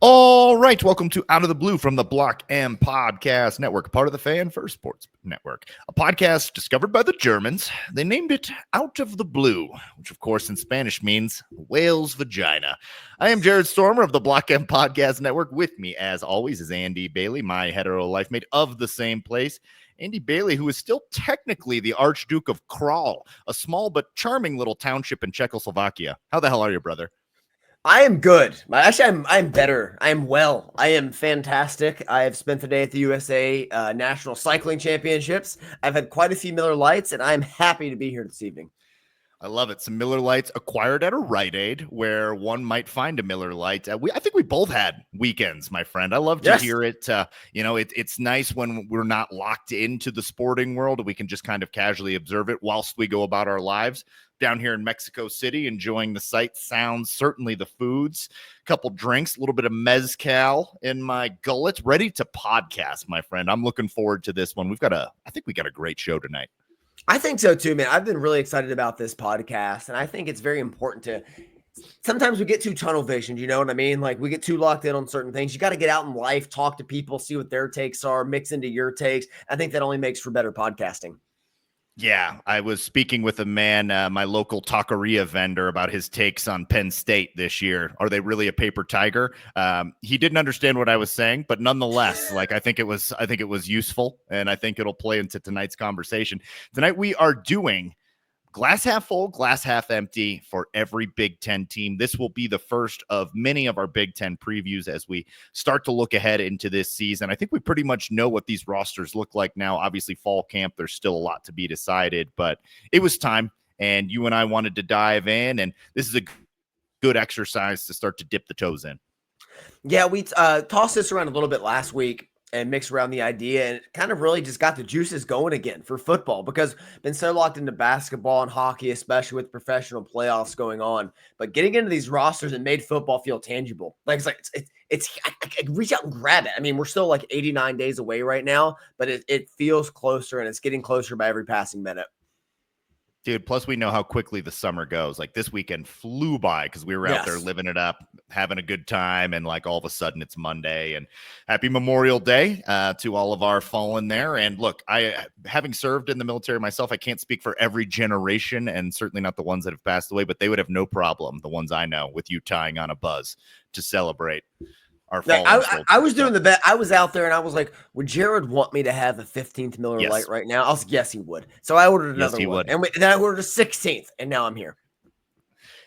All right, welcome to Out of the Blue from the Block M Podcast Network, part of the Fan First Sports Network, a podcast discovered by the Germans. They named it Out of the Blue, which of course in Spanish means whale's vagina. I am Jared Stormer of the Block M Podcast Network. With me, as always, is Andy Bailey, my hetero life mate of the same place. Andy Bailey, who is still technically the Archduke of Kral, a small but charming little township in Czechoslovakia. How the hell are you, brother? I am good. Actually, I'm better. I am well. I am fantastic. I have spent the day at the USA National Cycling Championships. I've had quite a few Miller Lights, and I'm happy to be here this evening. I love it. Some Miller Lights acquired at a Rite Aid, where one might find a Miller Lite. I think we both had weekends, my friend. I love to hear it. It's nice when we're not locked into the sporting world. We can just kind of casually observe it whilst we go about our lives. Down here in Mexico City, enjoying the sights, sounds, certainly the foods, a couple drinks, a little bit of mezcal in my gullet, ready to podcast, my friend. I'm looking forward to this one. I think we got a great show tonight. I think so too, man. I've been really excited about this podcast, and I think it's very important to. Sometimes we get too tunnel visioned, you know what I mean? Like we get too locked in on certain things. You got to get out in life, talk to people, see what their takes are, mix into your takes. I think that only makes for better podcasting. Yeah, I was speaking with a man, my local taqueria vendor, about his takes on Penn State this year. Are they really a paper tiger? He didn't understand what I was saying, but nonetheless, I think it was useful, and I think it'll play into tonight's conversation. Tonight we are doing glass half full, glass half empty for every Big Ten team. This will be the first of many of our Big Ten previews as we start to look ahead into this season. I think we pretty much know what these rosters look like now. Obviously, fall camp, there's still a lot to be decided, but it was time, and you and I wanted to dive in, and this is a good exercise to start to dip the toes in. Yeah, we tossed this around a little bit last week and mixed around the idea, and it kind of really just got the juices going again for football because been so locked into basketball and hockey, especially with professional playoffs going on. But getting into these rosters and made football feel tangible. I can reach out and grab it. I mean, we're still like 89 days away right now, but it feels closer, and it's getting closer by every passing minute. Dude, plus we know how quickly the summer goes. Like this weekend flew by because we were out there living it up, having a good time, and like all of a sudden it's Monday. And happy Memorial Day to all of our fallen there. And look, having served in the military myself, I can't speak for every generation, and certainly not the ones that have passed away, but they would have no problem, the ones I know, with you tying on a buzz to celebrate. I was doing the bet. I was out there and I was like, would Jared want me to have a 15th Miller Lite right now? I was like, yes, he would. So I ordered another one. And then I ordered a 16th, and now I'm here.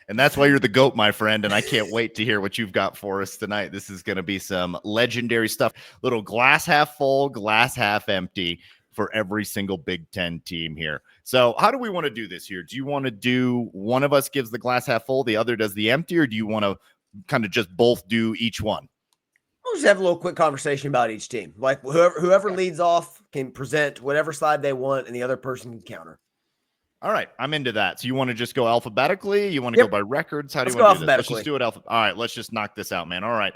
And that's why you're the GOAT, my friend. And I can't wait to hear what you've got for us tonight. This is going to be some legendary stuff. Little glass half full, glass half empty for every single Big Ten team here. So how do we want to do this here? Do you want to do one of us gives the glass half full, the other does the empty, or do you want to kind of just both do each one? We'll just have a little quick conversation about each team. Like whoever leads off can present whatever side they want, and the other person can counter. All right, I'm into that. So you want to just go alphabetically? You want to go by records? How do you want to do this? Let's just do it All right, let's just knock this out, man. All right.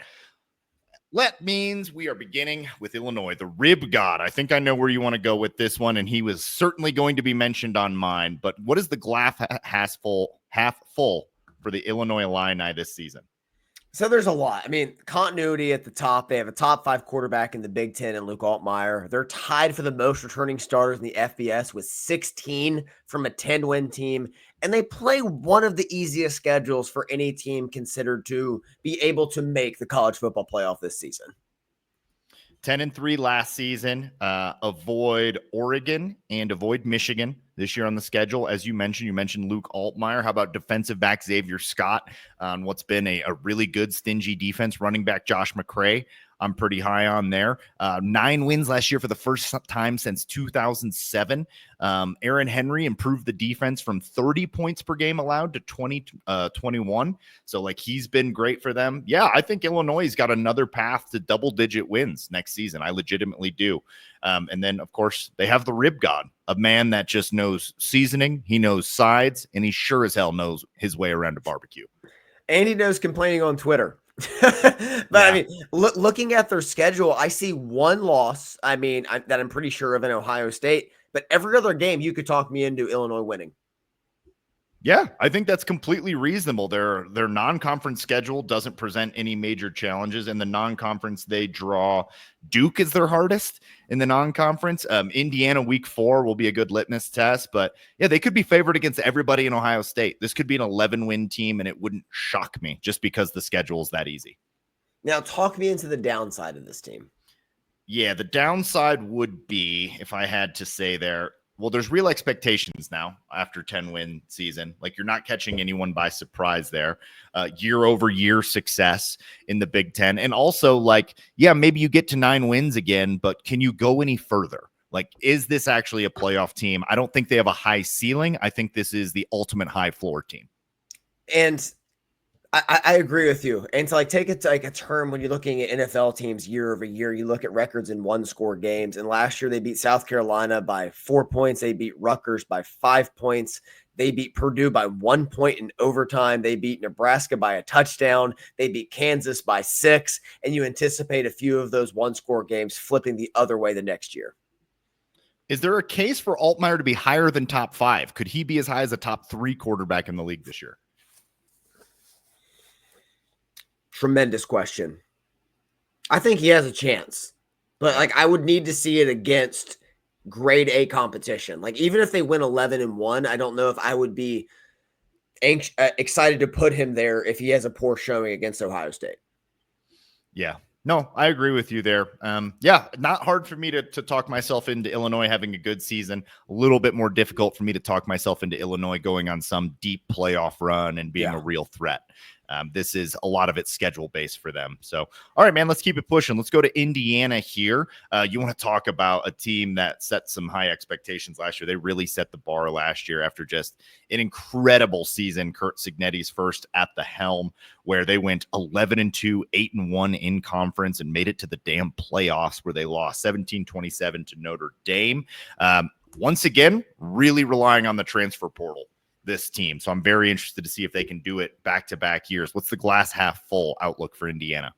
That means we are beginning with Illinois, the Rib God. I think I know where you want to go with this one, and he was certainly going to be mentioned on mine. But what is the glass half full for the Illinois Illini this season? So there's a lot. I mean, continuity at the top. They have a top 5 quarterback in the Big Ten in Luke Altmaier. They're tied for the most returning starters in the FBS with 16 from a 10-win team. And they play one of the easiest schedules for any team considered to be able to make the college football playoff this season. 10-3 last season. Avoid Oregon and avoid Michigan this year on the schedule. As you mentioned Luke Altmaier. How about defensive back Xavier Scott on what's been a really good stingy defense? Running back Josh McCray, I'm pretty high on there. 9 wins last year for the first time since 2007. Aaron Henry improved the defense from 30 points per game allowed to 21. So like he's been great for them. Yeah, I think Illinois has got another path to double-digit wins next season. I legitimately do. And then, of course, they have the Rib God, a man that just knows seasoning, he knows sides, and he sure as hell knows his way around a barbecue. And he knows complaining on Twitter. I mean, looking at their schedule, I see one loss. I mean, that I'm pretty sure of in Ohio State, but every other game you could talk me into Illinois winning. Yeah, I think that's completely reasonable. Their non-conference schedule doesn't present any major challenges. In the non-conference, they draw Duke is their hardest in the non-conference. Indiana week 4 will be a good litmus test, but yeah, they could be favored against everybody in Ohio State. This could be an 11-win team, and it wouldn't shock me just because the schedule is that easy. Now, talk me into the downside of this team. Yeah, the downside would be, if I had to say there, well, there's real expectations now after 10-win season. Like, you're not catching anyone by surprise there. Year over year success in the Big Ten. And also, like, yeah, maybe you get to 9 wins again, but can you go any further? Like, is this actually a playoff team? I don't think they have a high ceiling. I think this is the ultimate high floor team. And I agree with you. And to like take it to like a term when you're looking at NFL teams year over year, you look at records in 1-score games. And last year they beat South Carolina by 4 points. They beat Rutgers by 5 points. They beat Purdue by 1 point in overtime. They beat Nebraska by a touchdown. They beat Kansas by 6. And you anticipate a few of those 1-score games flipping the other way the next year. Is there a case for Altmaier to be higher than top 5? Could he be as high as a top 3 quarterback in the league this year? Tremendous question. I think he has a chance, but like I would need to see it against grade A competition. Like even if they win 11-1, I don't know if I would be excited to put him there if he has a poor showing against Ohio State. Yeah. No, I agree with you there. Yeah, not hard for me to talk myself into Illinois having a good season. A little bit more difficult for me to talk myself into Illinois going on some deep playoff run and being a real threat. This is a lot of it schedule based for them. So, all right, man, let's keep it pushing. Let's go to Indiana here. You want to talk about a team that set some high expectations last year. They really set the bar last year after just an incredible season. Curt Cignetti's first at the helm, where they went 11-2, 8-1 in conference and made it to the damn playoffs where they lost 17-27 to Notre Dame. Once again, really relying on the transfer portal, this team. So I'm very interested to see if they can do it back-to-back years. What's the glass half full outlook for Indiana?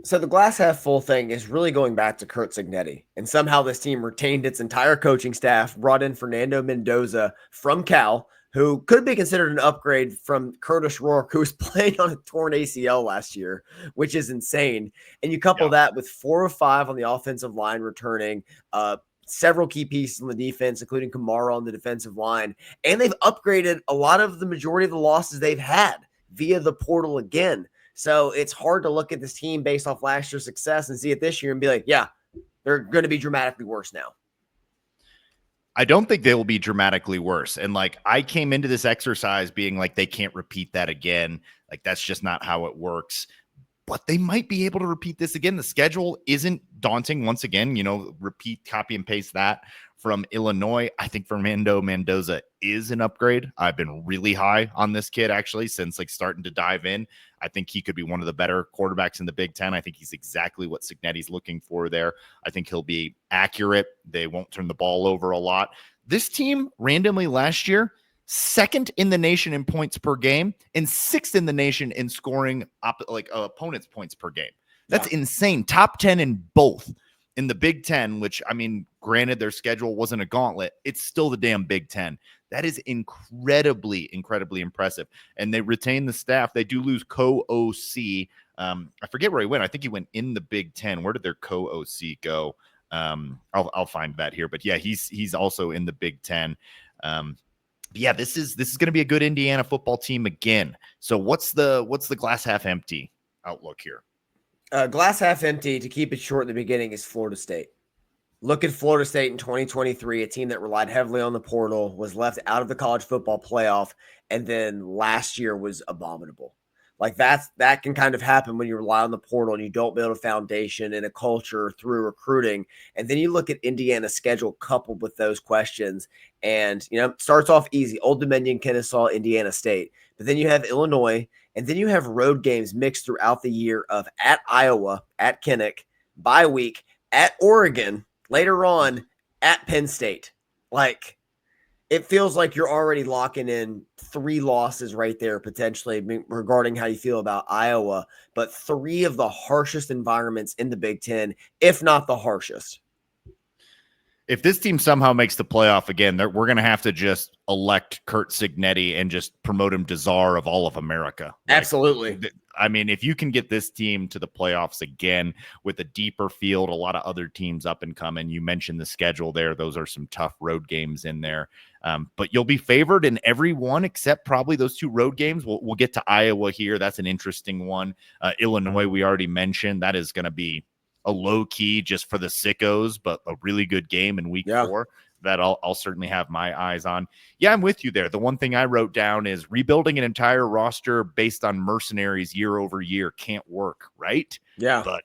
So the glass half full thing is really going back to Curt Cignetti. And somehow this team retained its entire coaching staff, brought in Fernando Mendoza from Cal, who could be considered an upgrade from Curtis Rourke, who was playing on a torn ACL last year, which is insane. And you couple that with 4 of 5 on the offensive line returning, several key pieces on the defense, including Kamara on the defensive line. And they've upgraded a lot of the majority of the losses they've had via the portal again. So it's hard to look at this team based off last year's success and see it this year and be like, yeah, they're going to be dramatically worse now. I don't think they will be dramatically worse. And like, I came into this exercise being like, they can't repeat that again. Like, that's just not how it works. But they might be able to repeat this again. The schedule isn't daunting. Once again, repeat, copy and paste that from Illinois. I think Fernando Mendoza is an upgrade. I've been really high on this kid actually since like starting to dive in. I think he could be one of the better quarterbacks in the Big Ten. I think he's exactly what Cignetti's looking for there. I think he'll be accurate. They won't turn the ball over a lot. This team randomly last year, 2nd in the nation in points per game and 6th in the nation in scoring opponents' points per game. That's insane. Top 10 in both. In the Big Ten, which, I mean, granted their schedule wasn't a gauntlet, it's still the damn Big Ten. That is incredibly, incredibly impressive. And they retain the staff. They do lose co-OC. I forget where he went. I think he went in the Big Ten. Where did their co-OC go? I'll find that here. But yeah, he's also in the Big Ten. Yeah, this is going to be a good Indiana football team again. So what's the glass half empty outlook here? Glass half empty, to keep it short in the beginning, is Florida State. Look at Florida State in 2023, a team that relied heavily on the portal, was left out of the college football playoff, and then last year was abominable. Like that can kind of happen when you rely on the portal and you don't build a foundation and a culture through recruiting. And then you look at Indiana's schedule coupled with those questions, and starts off easy: Old Dominion, Kennesaw, Indiana State. But then you have Illinois, and then you have road games mixed throughout the year of at Iowa, at Kinnick, bye week, at Oregon, later on at Penn State. Like, it feels like you're already locking in 3 losses right there, potentially, regarding how you feel about Iowa, but 3 of the harshest environments in the Big Ten, if not the harshest. If this team somehow makes the playoff again, we're going to have to just elect Kurt Signetti and just promote him to czar of all of America. Absolutely. I mean, if you can get this team to the playoffs again with a deeper field, a lot of other teams up and coming. You mentioned the schedule there. Those are some tough road games in there. But you'll be favored in every one except probably those 2 road games. We'll get to Iowa here. That's an interesting one. Illinois, we already mentioned. That is going to be a low key just for the sickos, but a really good game in week 4 that I'll certainly have my eyes on. Yeah, I'm with you there. The one thing I wrote down is rebuilding an entire roster based on mercenaries year over year can't work, right? Yeah. But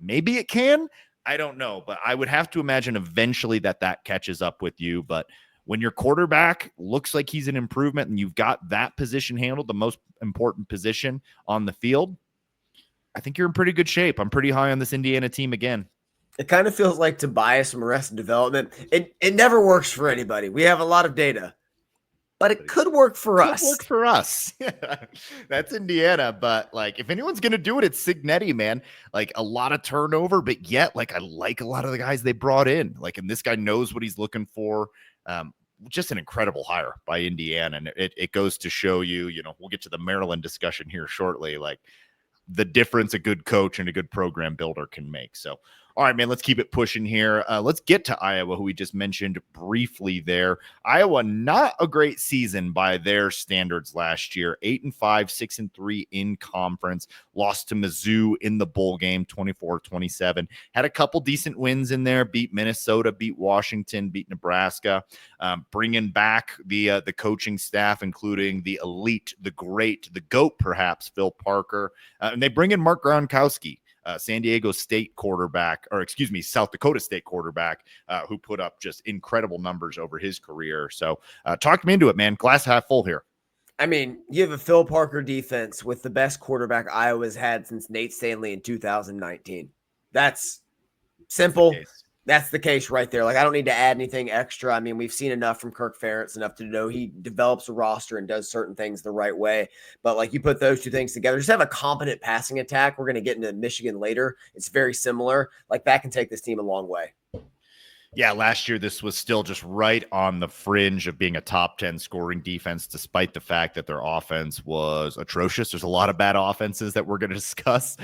maybe it can. I don't know, but I would have to imagine eventually that catches up with you. But when your quarterback looks like he's an improvement and you've got that position handled, the most important position on the field, I think you're in pretty good shape. I'm pretty high on this Indiana team again. It kind of feels like Tobias from Arrested Development. It never works for anybody. We have a lot of data, but it could work for us. Work for us. That's Indiana. But like, if anyone's going to do it, it's Signetti, man. Like a lot of turnover, but yet like I like a lot of the guys they brought in. Like, and this guy knows what he's looking for. Just an incredible hire by Indiana. And it goes to show you, we'll get to the Maryland discussion here shortly. Like, the difference a good coach and a good program builder can make. So, all right, man, let's keep it pushing here. Let's get to Iowa, who we just mentioned briefly there. Iowa, not a great season by their standards last year. 8-5, 6-3 in conference. Lost to Mizzou in the bowl game, 24-27. Had a couple decent wins in there. Beat Minnesota, beat Washington, beat Nebraska. Bringing back the coaching staff, including the elite, the great, the GOAT, perhaps, Phil Parker. And they bring in Mark Gronkowski. San Diego State quarterback, or excuse me, South Dakota State quarterback, who put up just incredible numbers over his career. So talk me into it, man. Glass half full here. I mean, you have a Phil Parker defense with the best quarterback Iowa's had since Nate Stanley in 2019. That's simple. That's the case right there. Like, I don't need to add anything extra. I mean, we've seen enough from Kirk Ferentz, enough to know he develops a roster and does certain things the right way. But like, you put those 2 things together, just have a competent passing attack. We're going to get into Michigan later. It's very similar. Like, that can take this team a long way. Yeah, last year this was still just right on the fringe of being a top 10 scoring defense, despite the fact that their offense was atrocious. There's a lot of bad offenses that we're going to discuss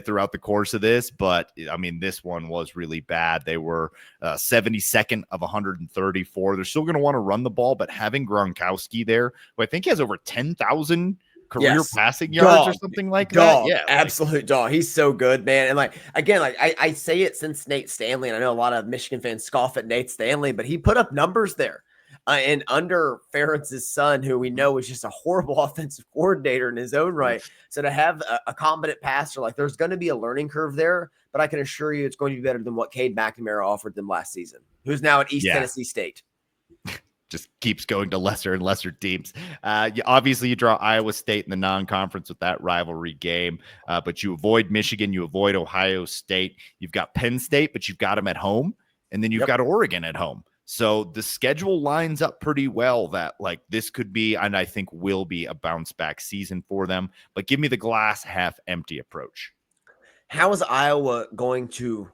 throughout the course of this, but I mean, this one was really bad. They were 72nd of 134. They're still going to want to run the ball, but having Gronkowski there, who I think he has over 10,000 career passing yards or something like that. Yeah, absolute dog. He's so good, man. And like, again, like I say it since Nate Stanley, and I know a lot of Michigan fans scoff at Nate Stanley, but he put up numbers there. And under Ferentz's son, who we know is just a horrible offensive coordinator in his own right. So to have a competent passer, like, there's going to be a learning curve there, but I can assure you it's going to be better than what Cade McNamara offered them last season, who's now at East Tennessee State. Just keeps going to lesser and lesser teams. Obviously, you draw Iowa State in the non-conference with that rivalry game, but you avoid Michigan, you avoid Ohio State. You've got Penn State, but you've got them at home, and then you've got Oregon at home. So the schedule lines up pretty well that, like, this could be, and I think will be, a bounce-back season for them. But give me the glass half empty approach. How is Iowa going to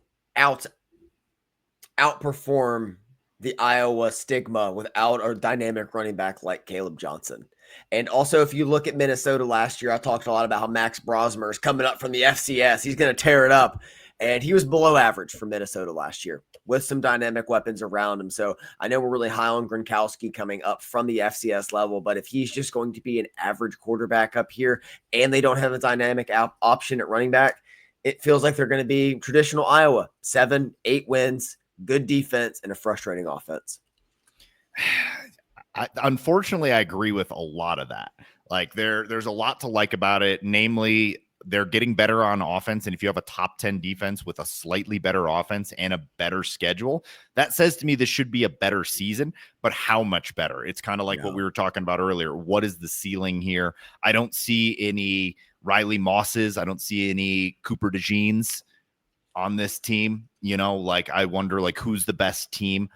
outperform the Iowa stigma without a dynamic running back like Caleb Johnson? And also, if you look at Minnesota last year, I talked a lot about how Max Brosmer is coming up from the FCS. He's going to tear it up. And he was below average for Minnesota last year with some dynamic weapons around him. So I know we're really high on Gronkowski coming up from the FCS level, but if he's just going to be an average quarterback up here and they don't have a dynamic option at running back, it feels like they're going to be traditional Iowa, 7-8 wins, good defense, and a frustrating offense. Unfortunately, I agree with a lot of that. Like, there's a lot to like about it. Namely, they're getting better on offense. And if you have a top 10 defense with a slightly better offense and a better schedule, that says to me this should be a better season. But how much better? It's kind of like what we were talking about earlier. What is the ceiling here? I don't see any Riley Mosses. I don't see any Cooper DeJeans on this team. Like, I wonder, like, who's the best team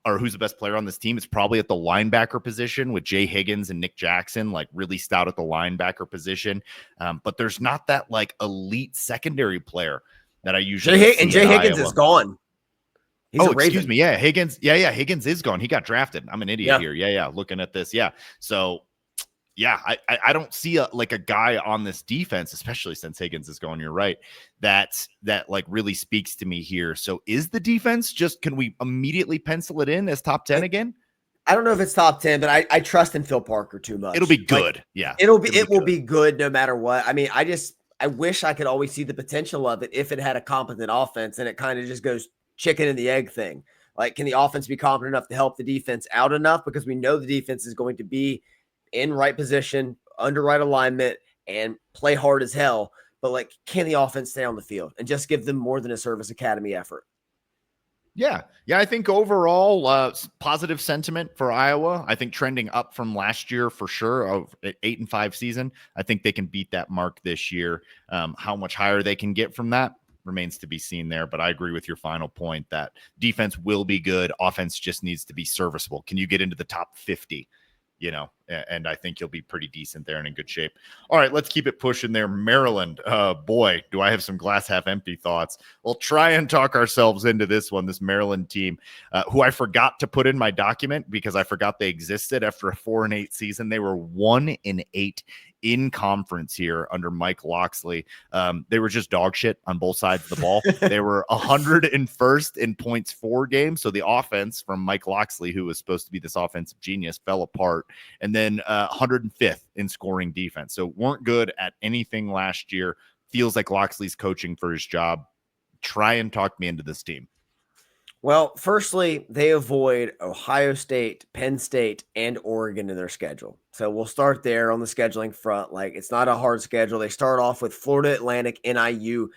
or who's the best player on this team? It's probably at the linebacker position with Jay Higgins and Nick Jackson, like, really stout at the linebacker position. But there's not that, like, elite secondary player that I usually see. Jay Higgins is gone. He's a Oh, excuse Raven. me. Yeah, Higgins. Yeah, Higgins is gone. He got drafted. I'm an idiot Yeah. here. Yeah. Looking at this. Yeah. So yeah, I don't see a guy on this defense, especially since Higgins is going. You're right. That like really speaks to me here. So is the defense can we immediately pencil it in as top 10 again? I don't know if it's top 10, but I trust in Phil Parker too much. It'll be good. Like, Yeah. it will be good no matter what. I mean, I wish I could always see the potential of it if it had a competent offense, and it kind of just goes chicken and the egg thing. Like, can the offense be competent enough to help the defense out enough? Because we know the defense is going to be in right position, under right alignment, and play hard as hell. But like, can the offense stay on the field and just give them more than a service academy effort? Yeah. I think overall, positive sentiment for Iowa. I think trending up from last year for sure of 8-5 season. I think they can beat that mark this year. How much higher they can get from that remains to be seen there. But I agree with your final point that defense will be good. Offense just needs to be serviceable. Can you get into the top 50? And I think you'll be pretty decent there and in good shape. All right, let's keep it pushing there. Maryland, boy, do I have some glass half empty thoughts. We'll try and talk ourselves into this Maryland team, who I forgot to put in my document because I forgot they existed after a 4-8 season. They were 1-8 in conference here under Mike Locksley. They were just dog shit on both sides of the ball. They were 101st in points for games. So the offense from Mike Locksley, who was supposed to be this offensive genius, fell apart. And then 105th in scoring defense. So weren't good at anything last year. Feels like Locksley's coaching for his job. Try and talk me into this team. Well, firstly, they avoid Ohio State, Penn State, and Oregon in their schedule. So we'll start there on the scheduling front. Like, it's not a hard schedule. They start off with Florida Atlantic, NIU,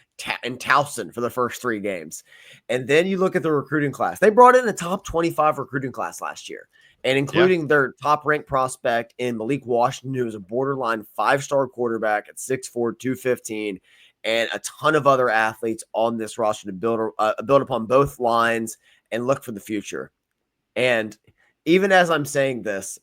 and Towson for the first 3 games. And then you look at the recruiting class. They brought in a top 25 recruiting class last year, and including their top-ranked prospect in Malik Washington, who was a borderline 5-star quarterback at 6'4", 215, and a ton of other athletes on this roster to build upon both lines and look for the future. And even as I'm saying this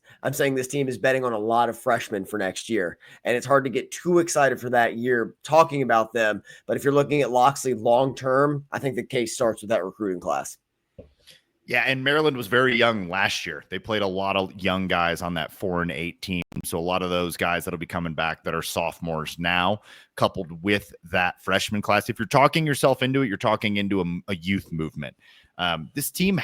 team is betting on a lot of freshmen for next year. And it's hard to get too excited for that year talking about them. But if you're looking at Locksley long-term, I think the case starts with that recruiting class. Yeah, and Maryland was very young last year. They played a lot of young guys on that 4-8 team. So a lot of those guys that'll be coming back that are sophomores now, coupled with that freshman class. If you're talking yourself into it, you're talking into a youth movement. This team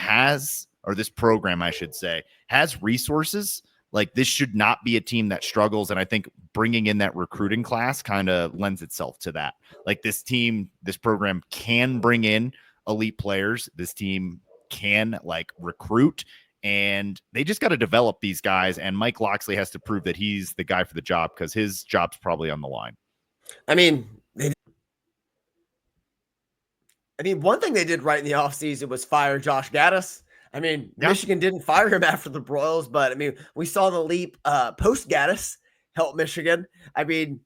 this program, I should say, has resources. Like, this should not be a team that struggles. And I think bringing in that recruiting class kind of lends itself to that. Like, this program can bring in elite players. This team can recruit, and they just got to develop these guys. And Mike Locksley has to prove that he's the guy for the job, because his job's probably on the line. I mean, one thing they did right in the offseason was fire Josh Gaddis. I mean, yeah. Michigan didn't fire him after the broils, but I mean, we saw the leap post Gaddis help Michigan. I mean,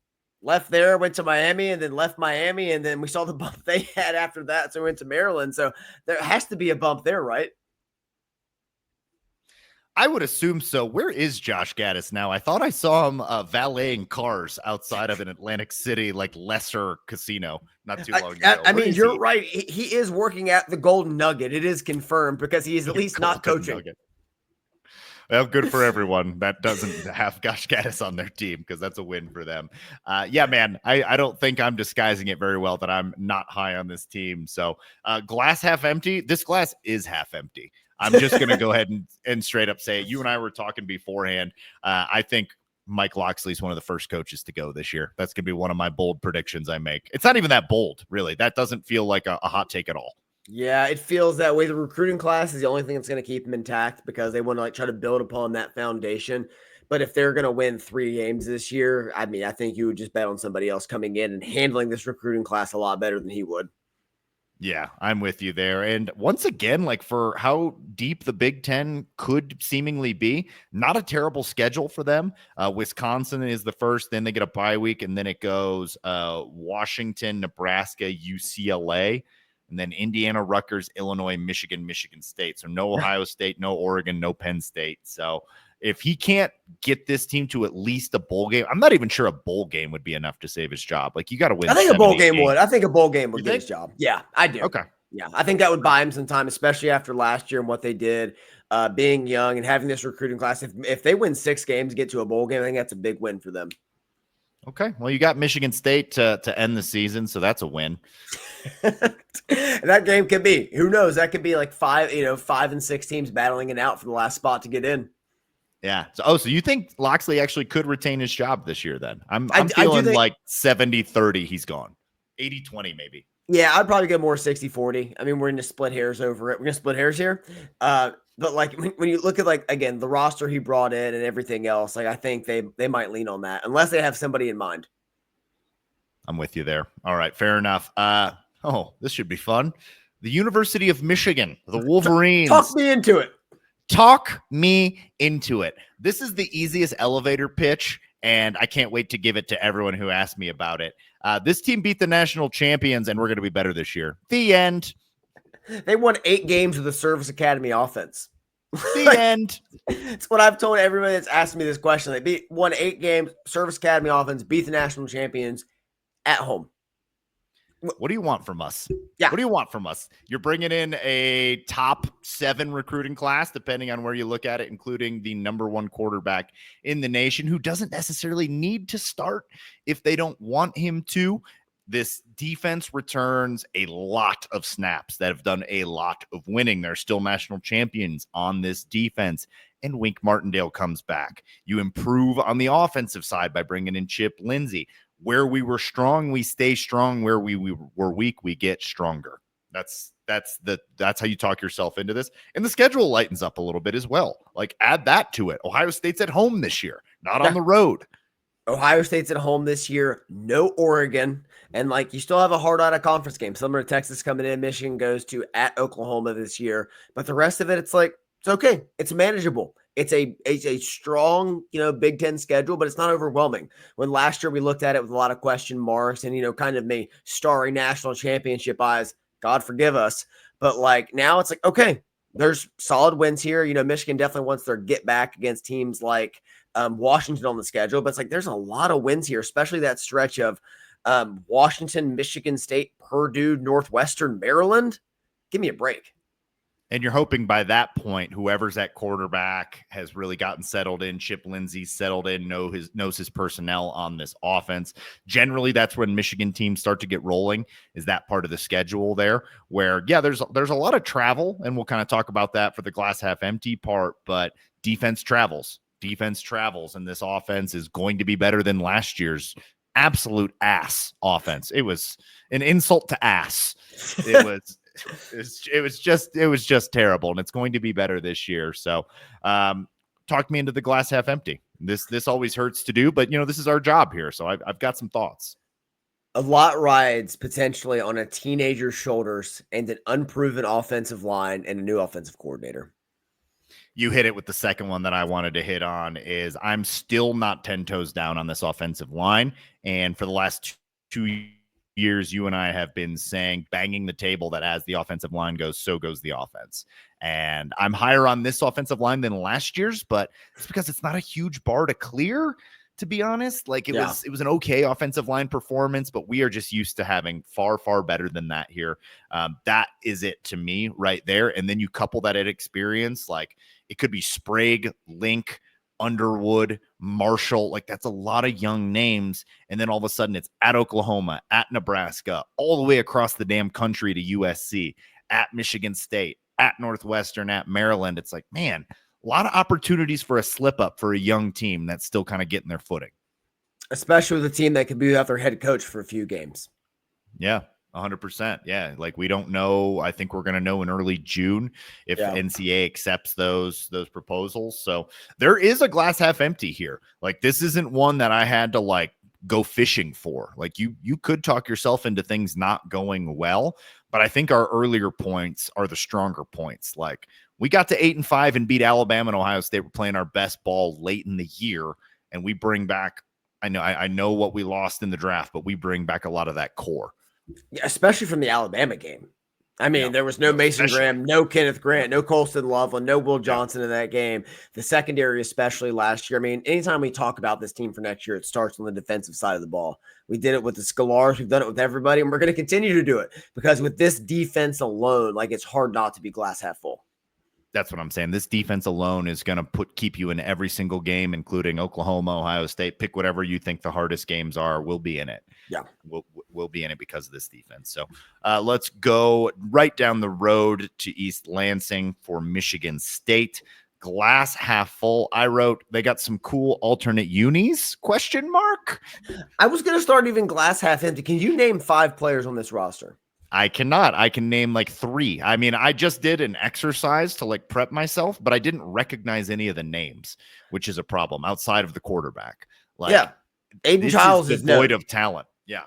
left there, went to Miami, and then left Miami, and then we saw the bump they had after that, so we went to Maryland. So there has to be a bump there, right? I would assume so. Where is Josh Gaddis now? I thought I saw him valeting cars outside of an Atlantic City, lesser casino not too long ago. I mean, you're right. He is working at the Golden Nugget. It is confirmed, because he is at least not coaching. Nugget. Well, good for everyone that doesn't have Josh Gaddis on their team, because that's a win for them. Yeah, man, I don't think I'm disguising it very well that I'm not high on this team. So glass half empty. This glass is half empty. I'm just going to go ahead and straight up say it. You and I were talking beforehand. I think Mike Locksley is one of the first coaches to go this year. That's going to be one of my bold predictions I make. It's not even that bold, really. That doesn't feel like a hot take at all. Yeah, it feels that way. The recruiting class is the only thing that's going to keep them intact, because they want to try to build upon that foundation. But if they're going to win 3 games this year, I mean, I think you would just bet on somebody else coming in and handling this recruiting class a lot better than he would. Yeah, I'm with you there. And once again, for how deep the Big Ten could seemingly be, not a terrible schedule for them. Wisconsin is the first, then they get a bye week, and then it goes Washington, Nebraska, UCLA, and then Indiana, Rutgers, Illinois, Michigan, Michigan State. So no Ohio State, no Oregon, no Penn State. So if he can't get this team to at least a bowl game, I'm not even sure a bowl game would be enough to save his job. You got to win. I think a bowl game would. I think a bowl game would get his job. Yeah, I do. Okay. Yeah, I think that would buy him some time, especially after last year and what they did, being young and having this recruiting class. If they win 6 games, get to a bowl game, I think that's a big win for them. Okay. Well, you got Michigan State to end the season, so that's a win. And that game could be, who knows? That could be like 5 and 6 teams battling it out for the last spot to get in. Yeah. So you think Loxley actually could retain his job this year then? I'm I feeling do think, like 70-30 he's gone. 80-20 maybe. yeah, I'd probably go more 60-40. I mean, we're going to split hairs over it. We're going to split hairs here. But like when you look at like again the roster he brought in and everything else, like I think they might lean on that unless they have somebody in mind. I'm with you there. All right, fair enough. This should be fun. The University of Michigan, the Wolverines. Talk me into it. Talk me into it. This is the easiest elevator pitch, and I can't wait to give it to everyone who asked me about it. This team beat the national champions, and we're going to be better this year. The end. They won 8 games with the Service Academy offense. The end. It's what I've told everybody that's asked me this question. They won 8 games, Service Academy offense, beat the national champions at home. What do you want from us? Yeah. What do you want from us? You're bringing in a top 7 recruiting class, depending on where you look at it, including the number 1 quarterback in the nation who doesn't necessarily need to start if they don't want him to. This defense returns a lot of snaps that have done a lot of winning. They're still national champions on this defense. And Wink Martindale comes back. You improve on the offensive side by bringing in Chip Lindsey. Where we were strong, we stay strong. Where we were weak, we get stronger. That's how you talk yourself into this. And the schedule lightens up a little bit as well. Like add that to it. Ohio State's at home this year, not on the road. Ohio State's at home this year. No Oregon. And like you still have a hard out of conference game. Similar to Texas coming in. Michigan goes to at Oklahoma this year. But the rest of it, it's like, it's okay. It's manageable. It's a strong, Big Ten schedule, but it's not overwhelming. When last year we looked at it with a lot of question marks and, kind of made starry national championship eyes, God forgive us. But like now it's like, okay, there's solid wins here. Michigan definitely wants their get back against teams like Washington on the schedule, but it's like there's a lot of wins here, especially that stretch of Washington, Michigan State, Purdue, Northwestern, Maryland. Give me a break. And you're hoping by that point, whoever's at quarterback has really gotten settled in. Chip Lindsey settled in, knows his personnel on this offense. Generally, that's when Michigan teams start to get rolling, is that part of the schedule there where, yeah, there's a lot of travel, and we'll kind of talk about that for the glass half empty part, but defense travels, and this offense is going to be better than last year's absolute ass offense. It was an insult to ass. It was just terrible, and it's going to be better this year. So talk me into the glass half empty. This always hurts to do, but this is our job here. So I've got some thoughts. A lot rides potentially on a teenager's shoulders and an unproven offensive line and a new offensive coordinator. You hit it with the second one that I wanted to hit on is I'm still not 10 toes down on this offensive line. And for the last 2 years, you and I have been saying, banging the table, that as the offensive line goes, so goes the offense. And I'm higher on this offensive line than last year's, but it's because it's not a huge bar to clear, to be honest. Like it was an okay offensive line performance, but we are just used to having far, far better than that here. That is it to me right there. And then you couple that at experience, like it could be Sprague, Link, Underwood, Marshall, like that's a lot of young names. And then all of a sudden it's at Oklahoma, at Nebraska, all the way across the damn country to USC, at Michigan State, at Northwestern, at Maryland. It's like, man, a lot of opportunities for a slip up for a young team that's still kind of getting their footing. Especially with a team that could be without their head coach for a few games. Yeah. 100%. Yeah. Like we don't know. I think we're going to know in early June if NCAA accepts those proposals. So there is a glass half empty here. Like this isn't one that I had to like go fishing for. Like you could talk yourself into things not going well, but I think our earlier points are the stronger points. Like we got to 8-5 and beat Alabama and Ohio State. We're playing our best ball late in the year, and we bring back, I know what we lost in the draft, but we bring back a lot of that core. Yeah, especially from the Alabama game. I mean, there was no Mason especially. Graham, no Kenneth Grant, no Colston Loveland, no Will Johnson in that game. The secondary, especially last year. I mean, anytime we talk about this team for next year, it starts on the defensive side of the ball. We did it with the Scholars. We've done it with everybody, and we're going to continue to do it because with this defense alone, like it's hard not to be glass half full. That's what I'm saying. This defense alone is going to keep you in every single game, including Oklahoma, Ohio State. Pick whatever you think the hardest games are. We'll be in it. Yeah. We'll be in it because of this defense. So let's go right down the road to East Lansing for Michigan State. Glass half full. I wrote, they got some cool alternate unis, ? I was going to start even glass half empty. Can you name 5 players on this roster? I cannot. I can name like 3. I mean, I just did an exercise to like prep myself, but I didn't recognize any of the names, which is a problem outside of the quarterback. Like, yeah, Aiden Childs is devoid of talent. Yeah,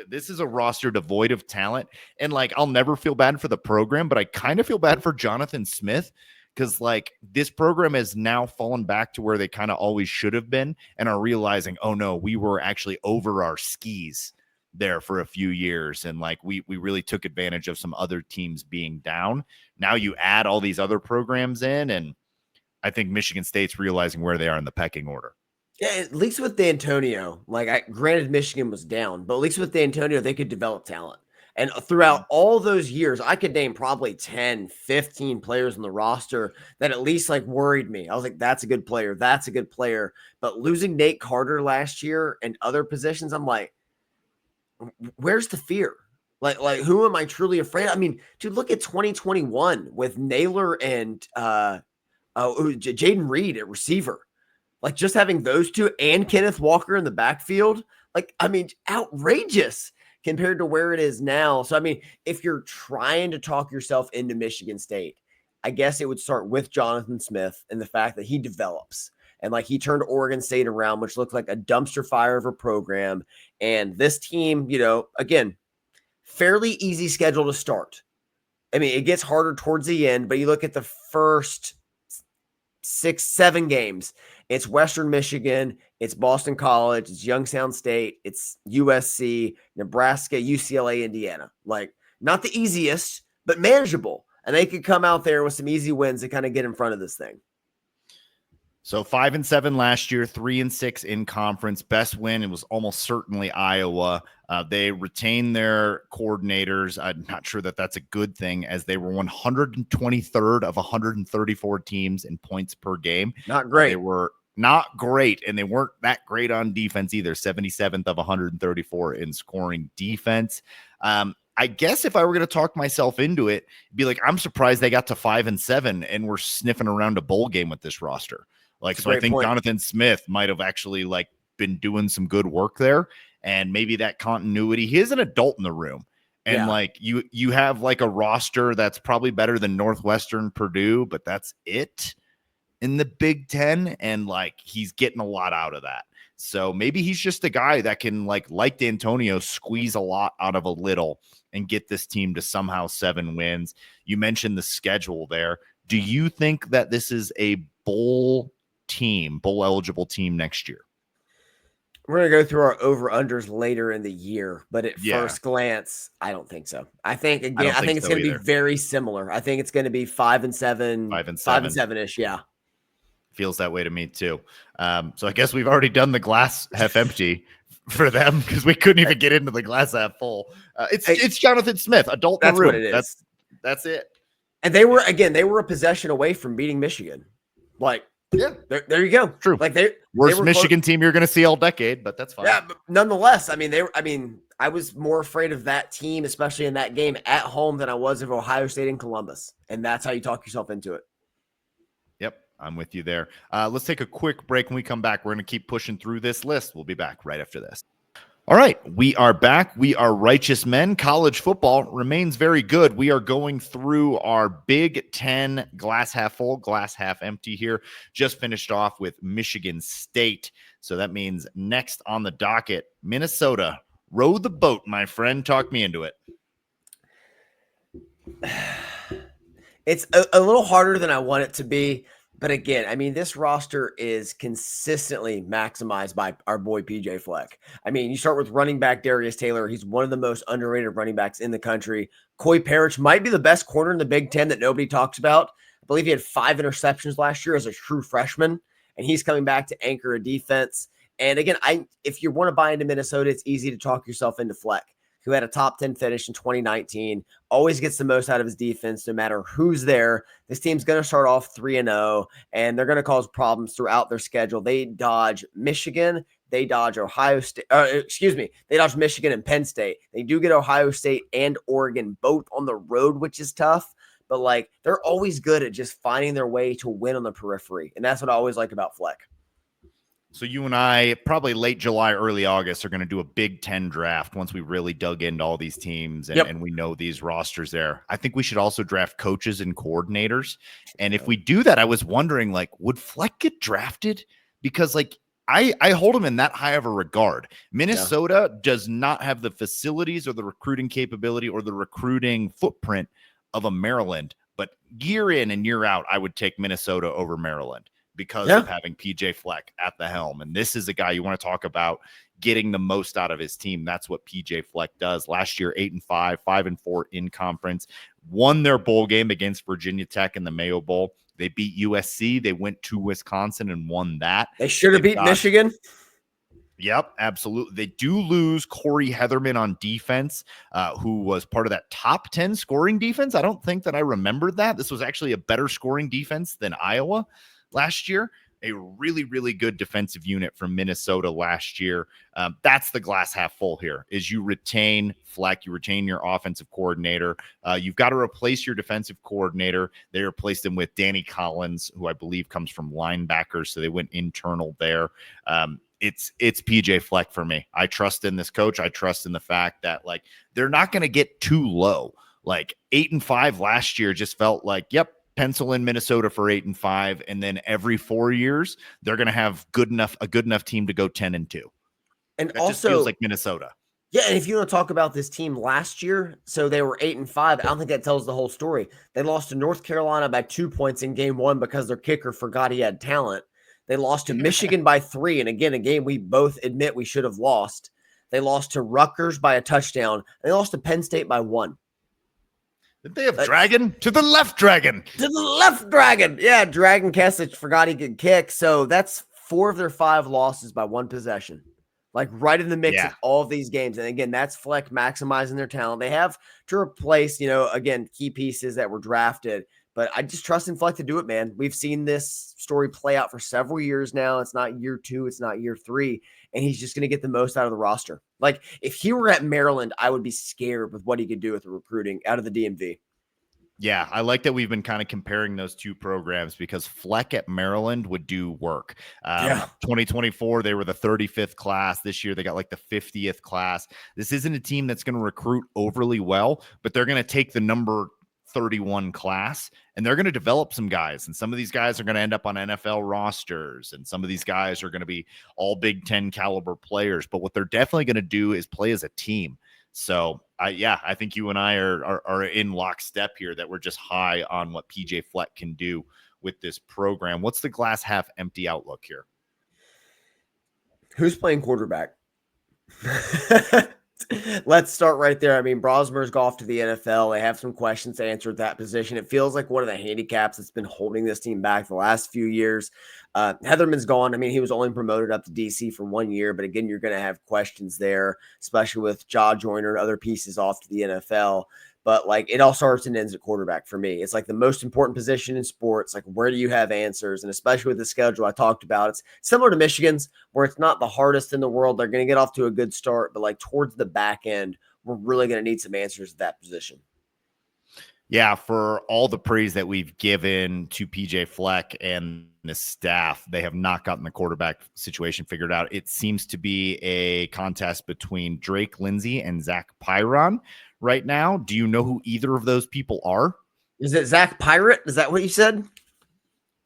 this is a roster devoid of talent. And like, I'll never feel bad for the program, but I kind of feel bad for Jonathan Smith because like this program has now fallen back to where they kind of always should have been and are realizing, oh no, we were actually over our skis there for a few years, and like we really took advantage of some other teams being down. Now you add all these other programs in, and I think Michigan State's realizing where they are in the pecking order. Yeah, at least with D'Antonio, like granted Michigan was down, but at least with D'Antonio, they could develop talent. And throughout all those years, I could name probably 10, 15 players on the roster that at least like worried me. I was like, that's a good player. That's a good player. But losing Nate Carter last year and other positions, I'm like, where's the fear? Like who am I truly afraid of? I mean, dude, look at 2021 with Naylor and Jaden Reed at receiver. Like just having those two and Kenneth Walker in the backfield, like, I mean, outrageous compared to where it is now. So, I mean, if you're trying to talk yourself into Michigan State, I guess it would start with Jonathan Smith and the fact that he develops. And like he turned Oregon State around, which looked like a dumpster fire of a program. And this team, you know, again, fairly easy schedule to start. I mean, it gets harder towards the end, but you look at the first 6, 7 games. It's Western Michigan, it's Boston College, it's Youngstown State, it's USC, Nebraska, UCLA, Indiana. Like, not the easiest, but manageable. And they could come out there with some easy wins to kind of get in front of this thing. So 5-7 last year, 3-6 in conference. Best win, it was almost certainly Iowa. They retained their coordinators. I'm not sure that that's a good thing, as they were 123rd of 134 teams in points per game. Not great. They were not great, and they weren't that great on defense either. 77th of 134 in scoring defense. I guess if I were going to talk myself into it, it'd be like, I'm surprised they got to 5-7 and we're sniffing around a bowl game with this roster. Like, so I think Jonathan Smith might have actually like been doing some good work there, and maybe that continuity. He is an adult in the room, and like you have like a roster that's probably better than Northwestern, Purdue, but that's it in the Big Ten, and like he's getting a lot out of that. So maybe he's just a guy that can like D'Antonio squeeze a lot out of a little and get this team to somehow 7 wins. You mentioned the schedule there. Do you think that this is a bowl eligible team next year? We're going to go through our over-unders later in the year, but at first glance, I don't think so. I think, again, I think it's going to be very similar. I think it's going to be 5-7, 5-7-ish. Yeah. Feels that way to me too. So I guess we've already done the glass half empty for them because we couldn't even get into the glass half full. It's Jonathan Smith, adult in the room. What it is. That's it. And they were a possession away from beating Michigan. Like, yeah, there you go. True. Like worst Michigan team you're going to see all decade, but that's fine. Yeah, but nonetheless, I mean, I was more afraid of that team, especially in that game at home, than I was of Ohio State and Columbus. And that's how you talk yourself into it. Yep, I'm with you there. Let's take a quick break. When we come back, we're going to keep pushing through this list. We'll be back right after this. All right, we are back. We are righteous men. College football remains very good. We are going through our Big Ten glass half full, glass half empty here. Just finished off with Michigan State. So that means next on the docket, Minnesota. Row the boat, my friend. Talk me into it. It's a little harder than I want it to be, But again, I mean, this roster is consistently maximized by our boy PJ Fleck. I mean, you start with running back Darius Taylor. He's one of the most underrated running backs in the country. Coy Parrish might be the best corner in the Big Ten that nobody talks about. I believe he had 5 interceptions last year as a true freshman, and he's coming back to anchor a defense. And again, if you want to buy into Minnesota, it's easy to talk yourself into Fleck, who had a top 10 finish in 2019, always gets the most out of his defense no matter who's there. This team's going to start off 3-0, and they're going to cause problems throughout their schedule. They dodge Michigan. They dodge Ohio State. They dodge Michigan and Penn State. They do get Ohio State and Oregon both on the road, which is tough. But, like, they're always good at just finding their way to win on the periphery, and that's what I always like about Fleck. So you and I, probably late July, early August, are going to do a Big Ten draft once we really dug into all these teams and we know these rosters there. I think we should also draft coaches and coordinators. And if we do that, I was wondering, like, would Fleck get drafted? Because, like, I hold him in that high of a regard. Minnesota does not have the facilities or the recruiting capability or the recruiting footprint of a Maryland. But year in and year out, I would take Minnesota over Maryland, because of having PJ Fleck at the helm. And this is a guy you want to talk about getting the most out of his team. That's what PJ Fleck does. Last year, 8-5, 5-4 in conference, won their bowl game against Virginia Tech in the Mayo Bowl. They beat USC. They went to Wisconsin and won that. They should have beat Michigan. Yep, absolutely. They do lose Corey Heatherman on defense, who was part of that top 10 scoring defense. I don't think that I remembered that. This was actually a better scoring defense than Iowa last year. A really, really good defensive unit from Minnesota last year. That's the glass half full here, is you retain Fleck, you retain your offensive coordinator. You've got to replace your defensive coordinator. They replaced him with Danny Collins, who I believe comes from linebackers, so they went internal there. It's PJ Fleck for me. I trust in this coach. I trust in the fact that, like, they're not going to get too low. Like 8-5 last year just felt like, yep, pencil in Minnesota for 8-5, and then every 4 years they're going to have a good enough team to go 10-2. And that also just feels like Minnesota. Yeah, and if you want to talk about this team last year, so they were 8-5. I don't think that tells the whole story. They lost to North Carolina by 2 points in game 1 because their kicker forgot he had talent. They lost to Michigan by 3, and again, a game we both admit we should have lost. They lost to Rutgers by a touchdown. They lost to Penn State by 1. Did they have Dragon? To the left, Dragon. To the left, Dragon. Yeah, Dragon Kesich forgot he could kick. So that's 4 of their 5 losses by 1 possession. Like right in the mix of all of these games. And again, that's Fleck maximizing their talent. They have to replace, again, key pieces that were drafted. But I just trust in Fleck to do it, man. We've seen this story play out for several years now. It's not year 2. It's not year 3. And he's just going to get the most out of the roster. Like, if he were at Maryland, I would be scared with what he could do with the recruiting out of the DMV. Yeah, I like that we've been kind of comparing those two programs, because Fleck at Maryland would do work. 2024, they were the 35th class. This year, they got like the 50th class. This isn't a team that's going to recruit overly well, but they're going to take the number 31 class and they're going to develop some guys. And some of these guys are going to end up on NFL rosters. And some of these guys are going to be all Big Ten caliber players. But what they're definitely going to do is play as a team. So I think you and I are in lockstep here, that we're just high on what PJ Fleck can do with this program. What's the glass half empty outlook here? Who's playing quarterback? Let's start right there. I mean, Brosmer's off to the NFL. They have some questions to answer at that position. It feels like one of the handicaps that's been holding this team back the last few years. Heatherman's gone. I mean, he was only promoted up to DC for 1 year, but again, you're going to have questions there, especially with Jaw Joyner and other pieces off to the NFL. But like, it all starts and ends at quarterback for me. It's like the most important position in sports. Like, where do you have answers? And especially with the schedule I talked about, it's similar to Michigan's, where it's not the hardest in the world. They're going to get off to a good start, but like towards the back end, we're really going to need some answers at that position. Yeah, for all the praise that we've given to PJ Fleck and the staff, they have not gotten the quarterback situation figured out. It seems to be a contest between Drake Lindsay and Zach Pyron right now. Do you know who either of those people are? Is it Zach Pirate? Is that what you said?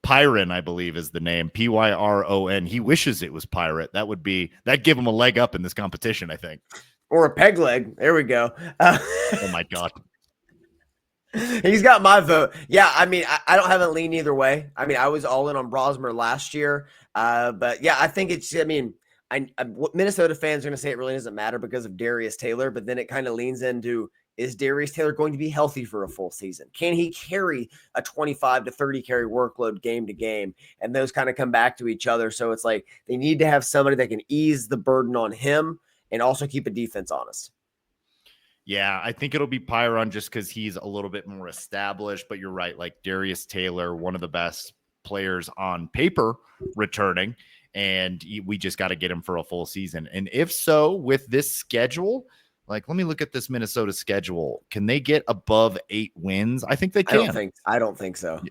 Pyron, I believe, is the name. Pyron. He wishes it was Pirate. That'd give him a leg up in this competition, I think. Or a peg leg. There we go. Oh my God. He's got my vote. Yeah, I mean, I don't have a lean either way. I mean, I was all in on Brosmer last year, but yeah, I think it's. I mean, what Minnesota fans are going to say it really doesn't matter because of Darius Taylor, but then it kind of leans into, is Darius Taylor going to be healthy for a full season? Can he carry a 25 to 30 carry workload game to game? And those kind of come back to each other. So it's like they need to have somebody that can ease the burden on him and also keep a defense honest. Yeah, I think it'll be Pyron just because he's a little bit more established. But you're right, like Darius Taylor, one of the best players on paper returning, and we just got to get him for a full season. And if so, with this schedule, like let me look at this Minnesota schedule. Can they get above 8 wins? I think they can. I don't think so.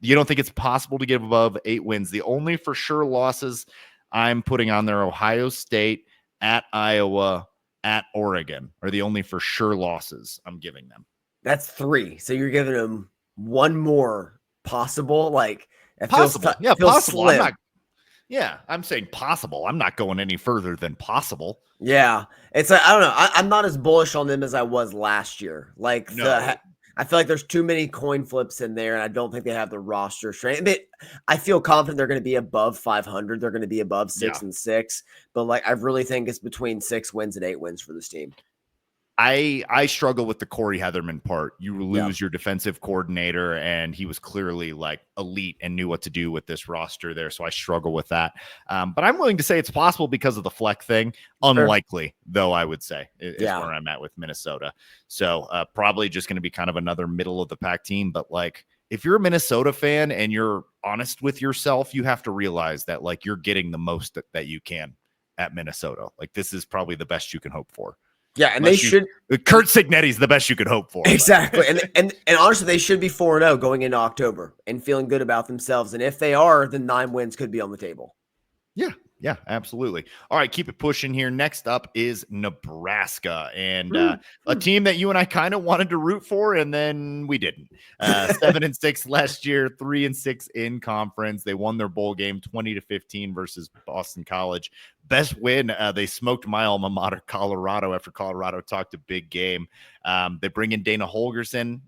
You don't think it's possible to get above 8 wins? The only for sure losses I'm putting on there: Ohio State, at Iowa, at Oregon are the only for sure losses I'm giving them. That's 3. So you're giving them one more possible. Like it possible. Feels possible. Slim. I'm saying possible. I'm not going any further than possible. Yeah. It's like, I don't know. I'm not as bullish on them as I was last year. Like I feel like there's too many coin flips in there, and I don't think they have the roster strength. I feel confident they're going to be above 500. They're going to be above 6-6, but like I really think it's between 6 wins and 8 wins for this team. I struggle with the Corey Heatherman part. You lose your defensive coordinator, and he was clearly like elite and knew what to do with this roster there. So I struggle with that. But I'm willing to say it's possible because of the Fleck thing. Unlikely, though, I would say is where I'm at with Minnesota. So probably just going to be kind of another middle of the pack team. But like, if you're a Minnesota fan and you're honest with yourself, you have to realize that like you're getting the most that you can at Minnesota. Like this is probably the best you can hope for. Yeah, and they should. Curt Cignetti's the best you could hope for. Exactly, and honestly, they should be 4-0 going into October and feeling good about themselves. And if they are, then 9 wins could be on the table. Yeah, absolutely. All right, keep it pushing here. Next up is Nebraska, and a team that you and I kind of wanted to root for, and then we didn't. 7-6 last year, 3-6 in conference. They won their bowl game 20-15 versus Boston College. Best win. They smoked my alma mater, Colorado, after Colorado talked a big game. They bring in Dana Holgorsen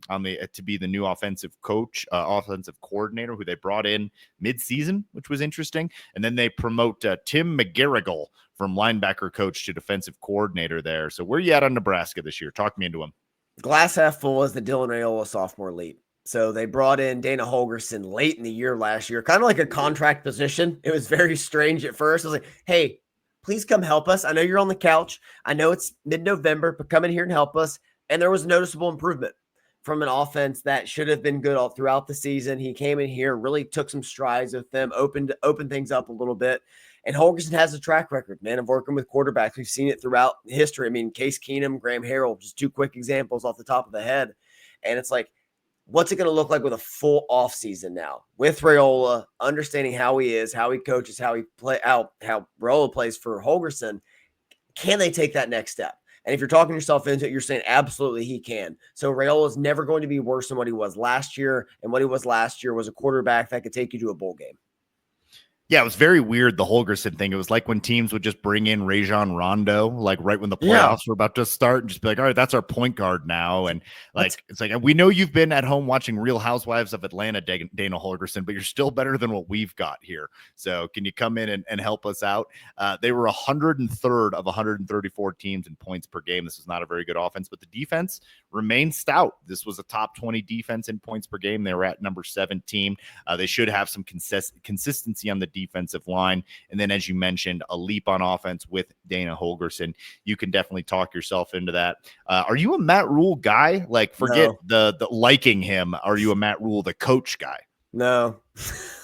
to be the new offensive coordinator, who they brought in mid-season, which was interesting. And then they promote Tim McGarrigle from linebacker coach to defensive coordinator there. So where are you at on Nebraska this year? Talk me into him. Glass half full as the Dylan Raiola sophomore leap. So they brought in Dana Holgorsen late in the year last year, kind of like a contract position. It was very strange at first. I was like, hey, please come help us. I know you're on the couch. I know it's mid-November, but come in here and help us. And there was noticeable improvement from an offense that should have been good all throughout the season. He came in here, really took some strides with them, opened things up a little bit. And Holgorsen has a track record, man, of working with quarterbacks. We've seen it throughout history. I mean, Case Keenum, Graham Harrell, just 2 quick examples off the top of the head. And it's like, what's it going to look like with a full offseason now with Raiola, understanding how he is, how he coaches, how Raiola plays for Holgorsen? Can they take that next step? And if you're talking yourself into it, you're saying absolutely he can. So Raiola is never going to be worse than what he was last year. And what he was last year was a quarterback that could take you to a bowl game. Yeah, it was very weird, the Holgorsen thing. It was like when teams would just bring in Rajon Rondo, like right when the playoffs were about to start, and just be like, all right, that's our point guard now. And like, it's like, we know you've been at home watching Real Housewives of Atlanta, Dana Holgorsen, but you're still better than what we've got here. So can you come in and help us out? They were 103rd of 134 teams in points per game. This was not a very good offense, but the defense remained stout. This was a top 20 defense in points per game. They were at number 17. They should have some consistency on the defensive line. And then, as you mentioned, a leap on offense with Dana Holgorsen. You can definitely talk yourself into that. Are you a Matt Rule guy? Like, forget the liking him. Are you a Matt Rule, the coach guy? No.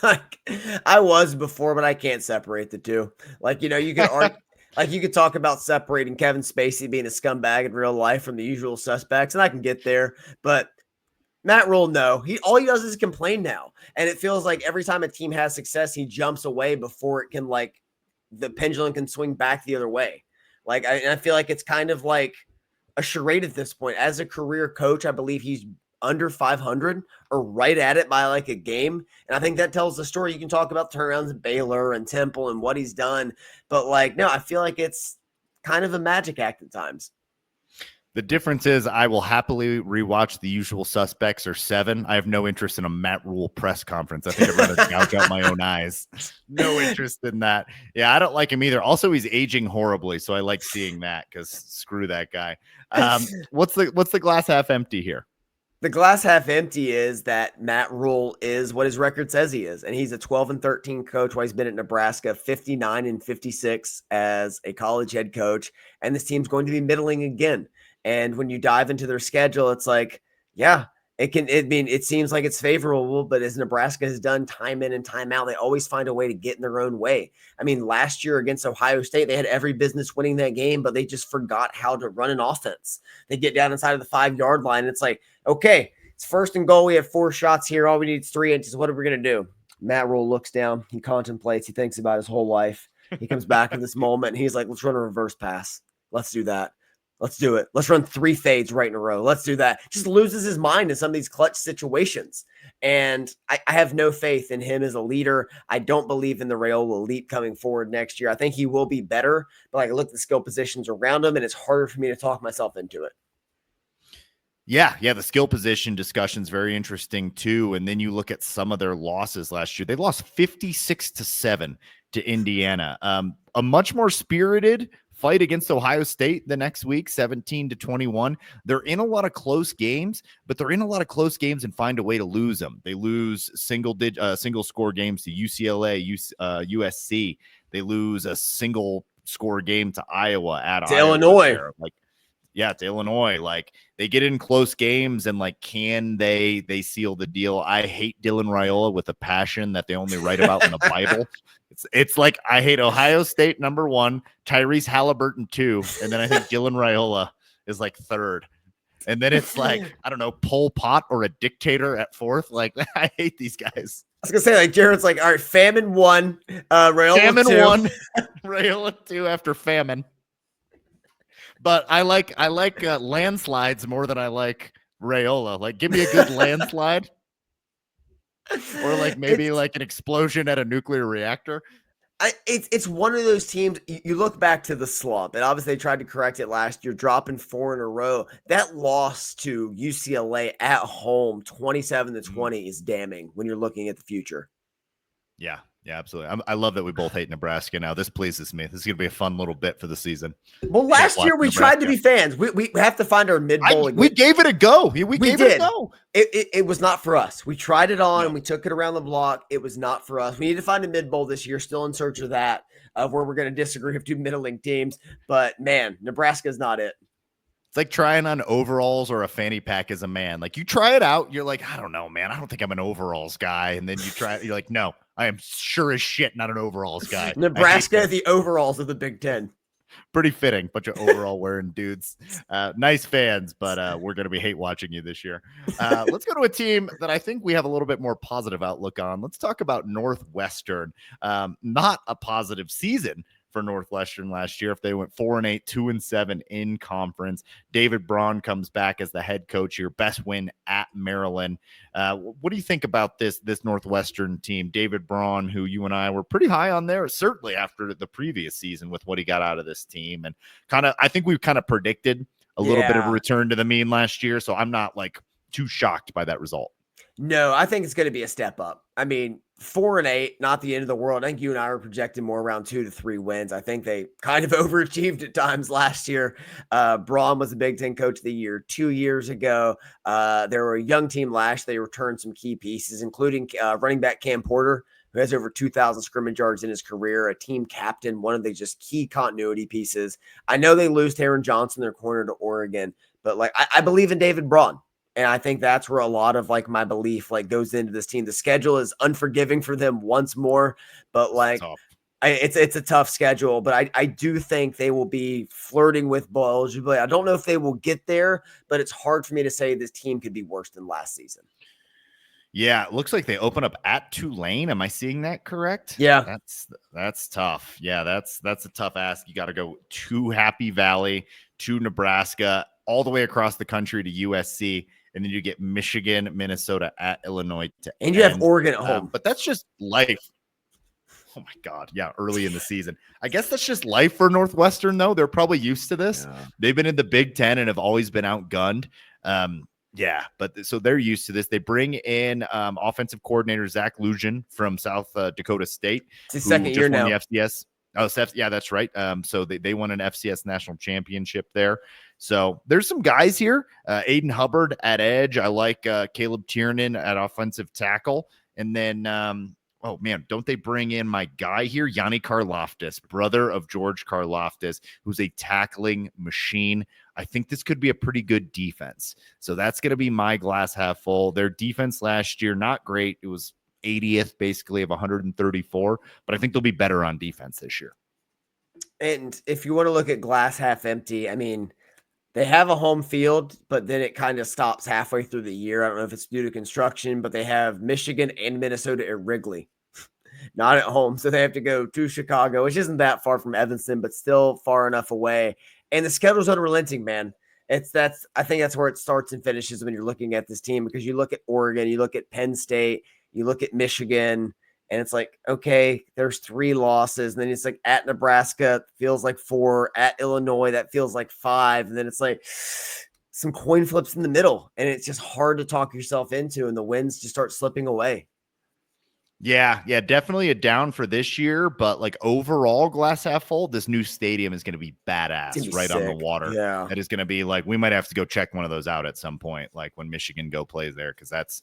I was before, but I can't separate the two. Like, you could argue. Like, you could talk about separating Kevin Spacey being a scumbag in real life from the usual suspects, and I can get there. But Matt Rule, no. All he does is complain now. And it feels like every time a team has success, he jumps away before it can, like, the pendulum can swing back the other way. Like, I feel like it's kind of like a charade at this point. As a career coach, I believe he's under 500 or right at it by like a game. And I think that tells the story. You can talk about turnarounds at Baylor and Temple and what he's done. But like, no, I feel like it's kind of a magic act at times. The difference is I will happily rewatch The Usual Suspects or Seven. I have no interest in a Matt Rule press conference. I think I'd rather gouge out my own eyes. No interest in that. Yeah, I don't like him either. Also, he's aging horribly, so I like seeing that because screw that guy. What's the glass half empty here? The glass half empty is that Matt Rule is what his record says he is. And he's a 12-13 coach while he's been at Nebraska, 59-56 as a college head coach. And this team's going to be middling again. And when you dive into their schedule, it's like, yeah, it seems like it's favorable, but as Nebraska has done time in and time out, they always find a way to get in their own way. I mean, last year against Ohio State, they had every business winning that game, but they just forgot how to run an offense. They get down inside of the 5-yard line, and it's like, okay, it's first and goal. We have 4 shots here. All we need is 3 inches. What are we going to do? Matt Rule looks down. He contemplates. He thinks about his whole life. He comes back to this moment, and he's like, let's run a reverse pass. Let's do that. Let's do it. Let's run 3 fades right in a row. Let's do that. Just loses his mind in some of these clutch situations. And I have no faith in him as a leader. I don't believe in the Raiola elite coming forward next year. I think he will be better, but I look at the skill positions around him, and it's harder for me to talk myself into it. Yeah, the skill position discussion is very interesting too. And then you look at some of their losses last year. They lost 56-7 to Indiana. A much more spirited fight against Ohio State the next week, 17-21. They're in a lot of close games, but they're in a lot of close games and find a way to lose them. They lose single score games to UCLA, USC. They lose a single score game to Iowa at to Illinois. To Illinois. Like, they get in close games, and like, can they seal the deal? I hate Dylan Raiola with a passion that they only write about in the Bible. It's like, I hate Ohio State number 1, Tyrese Halliburton 2, and then I think Dylan Raiola is like 3rd. And then it's like, I don't know, Pol Pot or a dictator at 4th. Like, I hate these guys. I was gonna say, like, Jared's like, all right, famine 1, Raiola 2. 1, Raiola 2 after famine. But I like landslides more than I like Raiola. Like, give me a good landslide. Or like maybe like an explosion at a nuclear reactor. It's one of those teams. You look back to the slump, and obviously they tried to correct it last year, dropping 4 in a row. That loss to UCLA at home, 27-20, is damning when you're looking at the future. Yeah, absolutely. I love that we both hate Nebraska now. This pleases me. This is going to be a fun little bit for the season. Well, last year we tried to be fans. We have to find our mid-bowl. We gave it a go. We gave it a go. It was not for us. We tried it on, and we took it around the block. It was not for us. We need to find a mid-bowl this year. Still in search of that, of where we're going to disagree with 2 middling teams. But, man, Nebraska is not it. It's like trying on overalls or a fanny pack as a man. Like, you try it out. You're like, I don't know, man. I don't think I'm an overalls guy. And then you try it. You're like, no, I am sure as shit not an overalls guy. Nebraska, the overalls of the Big Ten. Pretty fitting. Bunch of overall wearing dudes. Nice fans, but we're going to be hate watching you this year. Let's go to a team that I think we have a little bit more positive outlook on. Let's talk about Northwestern. Not a positive season for Northwestern last year. If they went 4-8, 2-7 in conference. David Braun comes back as the head coach. Your best win at Maryland. What do you think about this Northwestern team? David Braun, who you and I were pretty high on there, certainly after the previous season with what he got out of this team, and I think we've kind of predicted a little bit of a return to the mean last year. So I'm not like too shocked by that result. No, I think it's going to be a step up. I mean, 4-8, not the end of the world. I think you and I were projecting more around 2 to 3 wins. I think they kind of overachieved at times last year. Braun was the Big Ten Coach of the Year 2 years ago. They were a young team last. They returned some key pieces, including running back Cam Porter, who has over 2,000 scrimmage yards in his career, a team captain, one of the just key continuity pieces. I know they lose Taron Johnson, their corner, to Oregon, but like I believe in David Braun. And I think that's where a lot of like my belief like goes into this team. The schedule is unforgiving for them once more, but like it's a tough schedule. But I do think they will be flirting with bowl eligibility. I don't know if they will get there, but it's hard for me to say this team could be worse than last season. Yeah, it looks like they open up at Tulane. Am I seeing that correct? Yeah, that's tough. Yeah, that's a tough ask. You got to go to Happy Valley, to Nebraska, all the way across the country to USC. And then you get Michigan, Minnesota, at Illinois to and you have Oregon at home. But that's just life. Oh my God. Yeah. Early in the season. I guess that's just life for Northwestern, though. They're probably used to this. Yeah. They've been in the Big Ten and have always been outgunned. Yeah, but so they're used to this. They bring in offensive coordinator Zach Lujan from South Dakota State, It's his who second year just won now. the FCS. Oh, yeah, that's right. So they won an FCS national championship there. So there's some guys here. Aiden Hubbard at edge. I like Caleb Tiernan at offensive tackle. And then, oh man, don't they bring in my guy here, Yanni Karloftis, brother of George Karloftis, who's a tackling machine. I think this could be a pretty good defense. So that's going to be my glass half full. Their defense last year, not great. It was 80th basically of 134, but I think they'll be better on defense this year. And if you want to look at glass half empty, I mean, they have a home field, but then it kind of stops halfway through the year. I don't know if it's due to construction, but they have Michigan and Minnesota at Wrigley, not at home. So they have to go to Chicago, which isn't that far from Evanston, but still far enough away. And the schedule's unrelenting, man. I think that's where it starts and finishes when you're looking at this team, because you look at Oregon, you look at Penn State, you look at Michigan, and it's like, okay, there's 3 losses. And then it's like at Nebraska, feels like 4. At Illinois, that feels like 5. And then it's like some coin flips in the middle. And it's just hard to talk yourself into. And the wins just start slipping away. Yeah, definitely a down for this year, but like overall glass half full, this new stadium is going to be badass right on the water. Yeah. That is going to be like, we might have to go check one of those out at some point, like when Michigan go plays there, because that's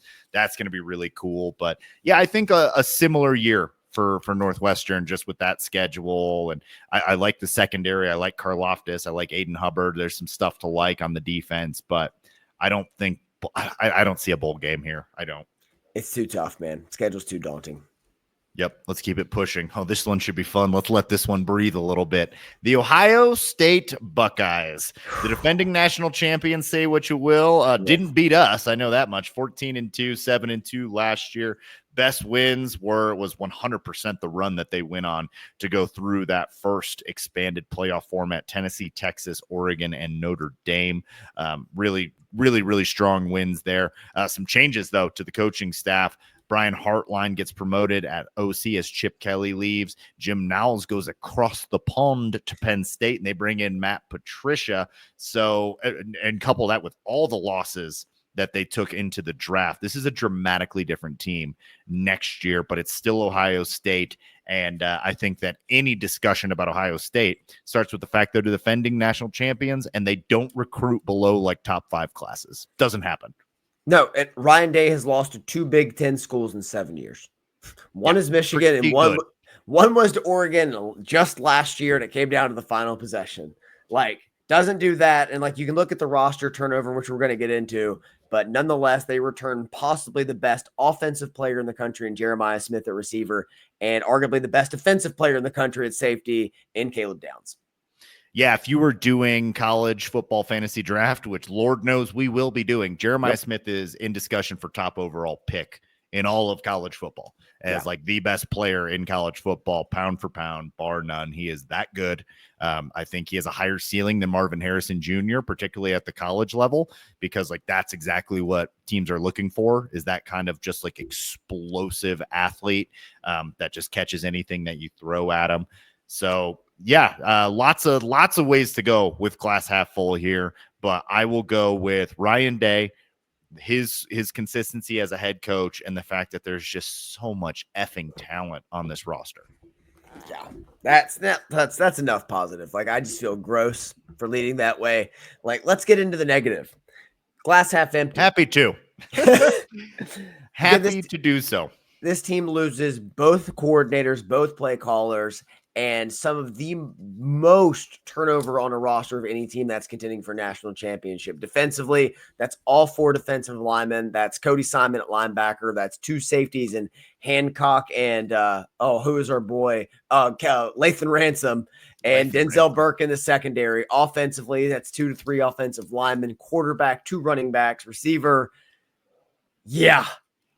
going to be really cool. But yeah, I think a similar year for Northwestern, just with that schedule. And I like the secondary. I like Karloftis. I like Aiden Hubbard. There's some stuff to like on the defense, but I don't think I don't see a bowl game here. I don't. It's too tough, man. Schedule's too daunting. Yep, let's keep it pushing. Oh, this one should be fun. Let's let this one breathe a little bit. The Ohio State Buckeyes, the defending national champions, say what you will, didn't beat us. I know that much. 14-2, 7-2 last year. Best wins was 100% the run that they went on to go through that first expanded playoff format. Tennessee, Texas, Oregon, and Notre Dame. Really, really, really strong wins there. Some changes, though, to the coaching staff. Brian Hartline gets promoted at OC as Chip Kelly leaves. Jim Knowles goes across the pond to Penn State, and they bring in Matt Patricia. So, and couple that with all the losses that they took into the draft. This is a dramatically different team next year, but it's still Ohio State. And I think that any discussion about Ohio State starts with the fact they're the defending national champions and they don't recruit below like top 5 classes. Doesn't happen. No, and Ryan Day has lost to 2 Big Ten schools in 7 years. One is Michigan, and one was to Oregon just last year, and it came down to the final possession. Like, doesn't do that. And like, you can look at the roster turnover, which we're going to get into, but nonetheless, they return possibly the best offensive player in the country in Jeremiah Smith at receiver, and arguably the best defensive player in the country at safety in Caleb Downs. Yeah, if you were doing college football fantasy draft, which Lord knows we will be doing, Jeremiah Smith is in discussion for top overall pick in all of college football as like the best player in college football, pound for pound, bar none. He is that good. I think he has a higher ceiling than Marvin Harrison Jr., particularly at the college level, because like that's exactly what teams are looking for, is that kind of just like explosive athlete that just catches anything that you throw at him. So yeah, lots of ways to go with glass half full here, but I will go with Ryan Day, his consistency as a head coach, and the fact that there's just so much effing talent on this roster. Yeah, that's enough positive. Like, I just feel gross for leading that way. Like, let's get into the negative. Glass half empty. Happy to. Happy to do so. This team loses both coordinators, both play callers, and some of the most turnover on a roster of any team that's contending for national championship. Defensively, that's all 4 defensive linemen. That's Cody Simon at linebacker. That's 2 safeties and Hancock and who is our boy? Lathan Ransom and Denzel Burke in the secondary. Offensively, that's 2 to 3 offensive linemen, quarterback, 2 running backs, receiver. Yeah.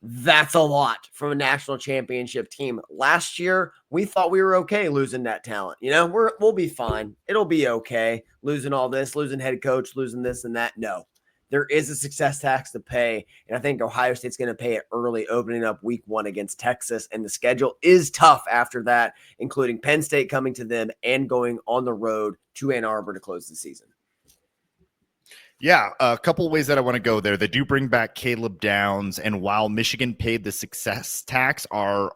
That's a lot from a national championship team. Last year, we thought we were okay losing that talent. You know, we'll be fine. It'll be okay losing all this, losing head coach, losing this and that. No, there is a success tax to pay. And I think Ohio State's going to pay it early, opening up week 1 against Texas. And the schedule is tough after that, including Penn State coming to them and going on the road to Ann Arbor to close the season. Yeah, a couple ways that I want to go there. They do bring back Caleb Downs, and while Michigan paid the success tax, our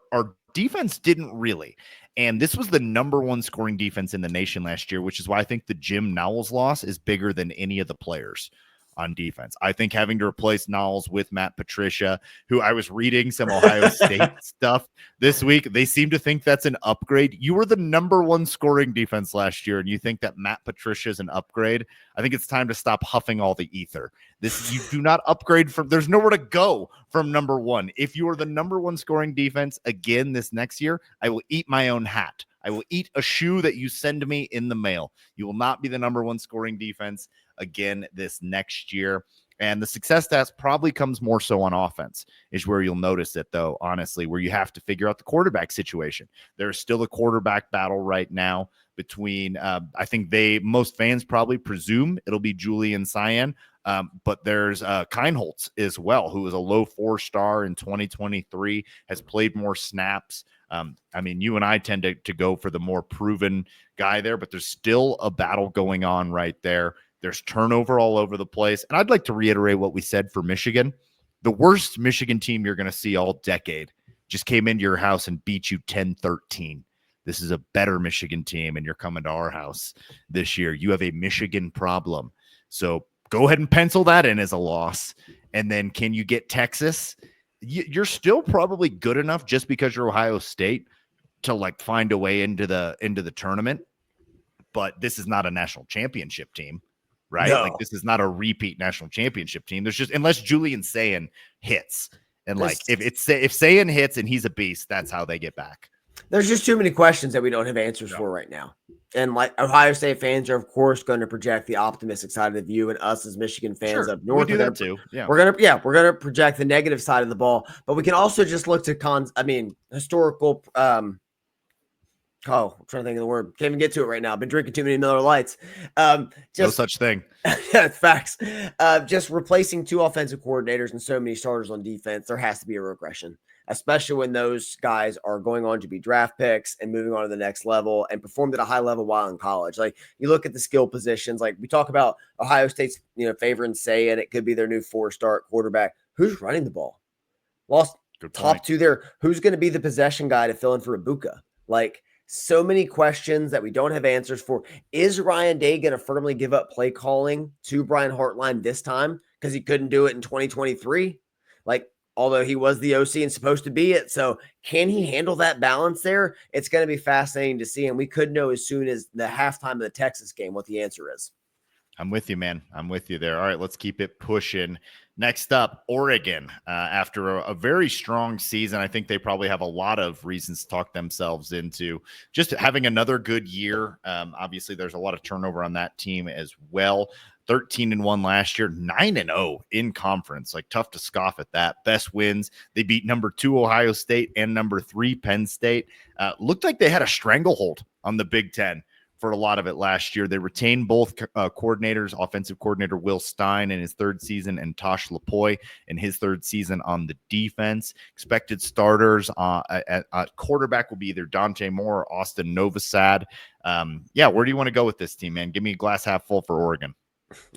defense didn't really. And this was the number 1 scoring defense in the nation last year, which is why I think the Jim Knowles loss is bigger than any of the players on defense. I think having to replace Knowles with Matt Patricia, who I was reading some Ohio State stuff this week, they seem to think that's an upgrade. You were the number 1 scoring defense last year, and you think that Matt Patricia is an upgrade. I think it's time to stop huffing all the ether. You do not upgrade from, there's nowhere to go from number 1. If you are the number 1 scoring defense again this next year, I will eat my own hat. I will eat a shoe that you send me in the mail. You will not be the number 1 scoring defense again this next year. And the success stats probably comes more so on offense is where you'll notice it, though, honestly, where you have to figure out the quarterback situation. There's still a quarterback battle right now between, I think most fans probably presume it'll be Julian Cyan, but there's Keinholz as well, who is a low 4-star in 2023, has played more snaps. I mean, you and I tend to go for the more proven guy there, but there's still a battle going on right there. There's turnover all over the place. And I'd like to reiterate what we said for Michigan. The worst Michigan team you're going to see all decade just came into your house and beat you 10-13. This is a better Michigan team, and you're coming to our house this year. You have a Michigan problem. So go ahead and pencil that in as a loss. And then can you get Texas? You're still probably good enough just because you're Ohio State to like find a way into the tournament. But this is not a national championship team, right? No. Like this is not a repeat national championship team. There's just, unless Julian Sayin hits, and like if Sayin hits and he's a beast, that's how they get back. There's just too many questions that we don't have answers for right now. And like Ohio State fans are, of course, going to project the optimistic side of the view, and us as Michigan fans up north, we do that too. Yeah, we're gonna project the negative side of the ball, but we can also just look to historical. I'm trying to think of the word. Can't even get to it right now. I've been drinking too many Miller Lights. No such thing. Yeah, it's facts. Just replacing 2 offensive coordinators and so many starters on defense, there has to be a regression, especially when those guys are going on to be draft picks and moving on to the next level and performed at a high level while in college. Like you look at the skill positions, like we talk about Ohio State's, favoring saying it could be their new 4-star quarterback. Who's running the ball? Lost top 2 there. Who's going to be the possession guy to fill in for Ibuka? Like so many questions that we don't have answers for. Is Ryan Day going to firmly give up play calling to Brian Hartline this time because he couldn't do it in 2023? Like, although he was the OC and supposed to be it. So can he handle that balance there? It's going to be fascinating to see. And we could know as soon as the halftime of the Texas game what the answer is. I'm with you, man. I'm with you there. All right, let's keep it pushing. Next up, Oregon. After a very strong season, I think they probably have a lot of reasons to talk themselves into just having another good year. Obviously, there's a lot of turnover on that team as well. 13-1 last year, 9-0 in conference. Like tough to scoff at that. Best wins. They beat number 2 Ohio State and number 3 Penn State. Looked like they had a stranglehold on the Big Ten for a lot of it last year. They retained both coordinators, offensive coordinator Will Stein in his 3rd season and Tosh Lapoy in his 3rd season on the defense. Expected starters at quarterback will be either Dante Moore or Austin Novosad. Where do you want to go with this team, man? Give me a glass half full for Oregon.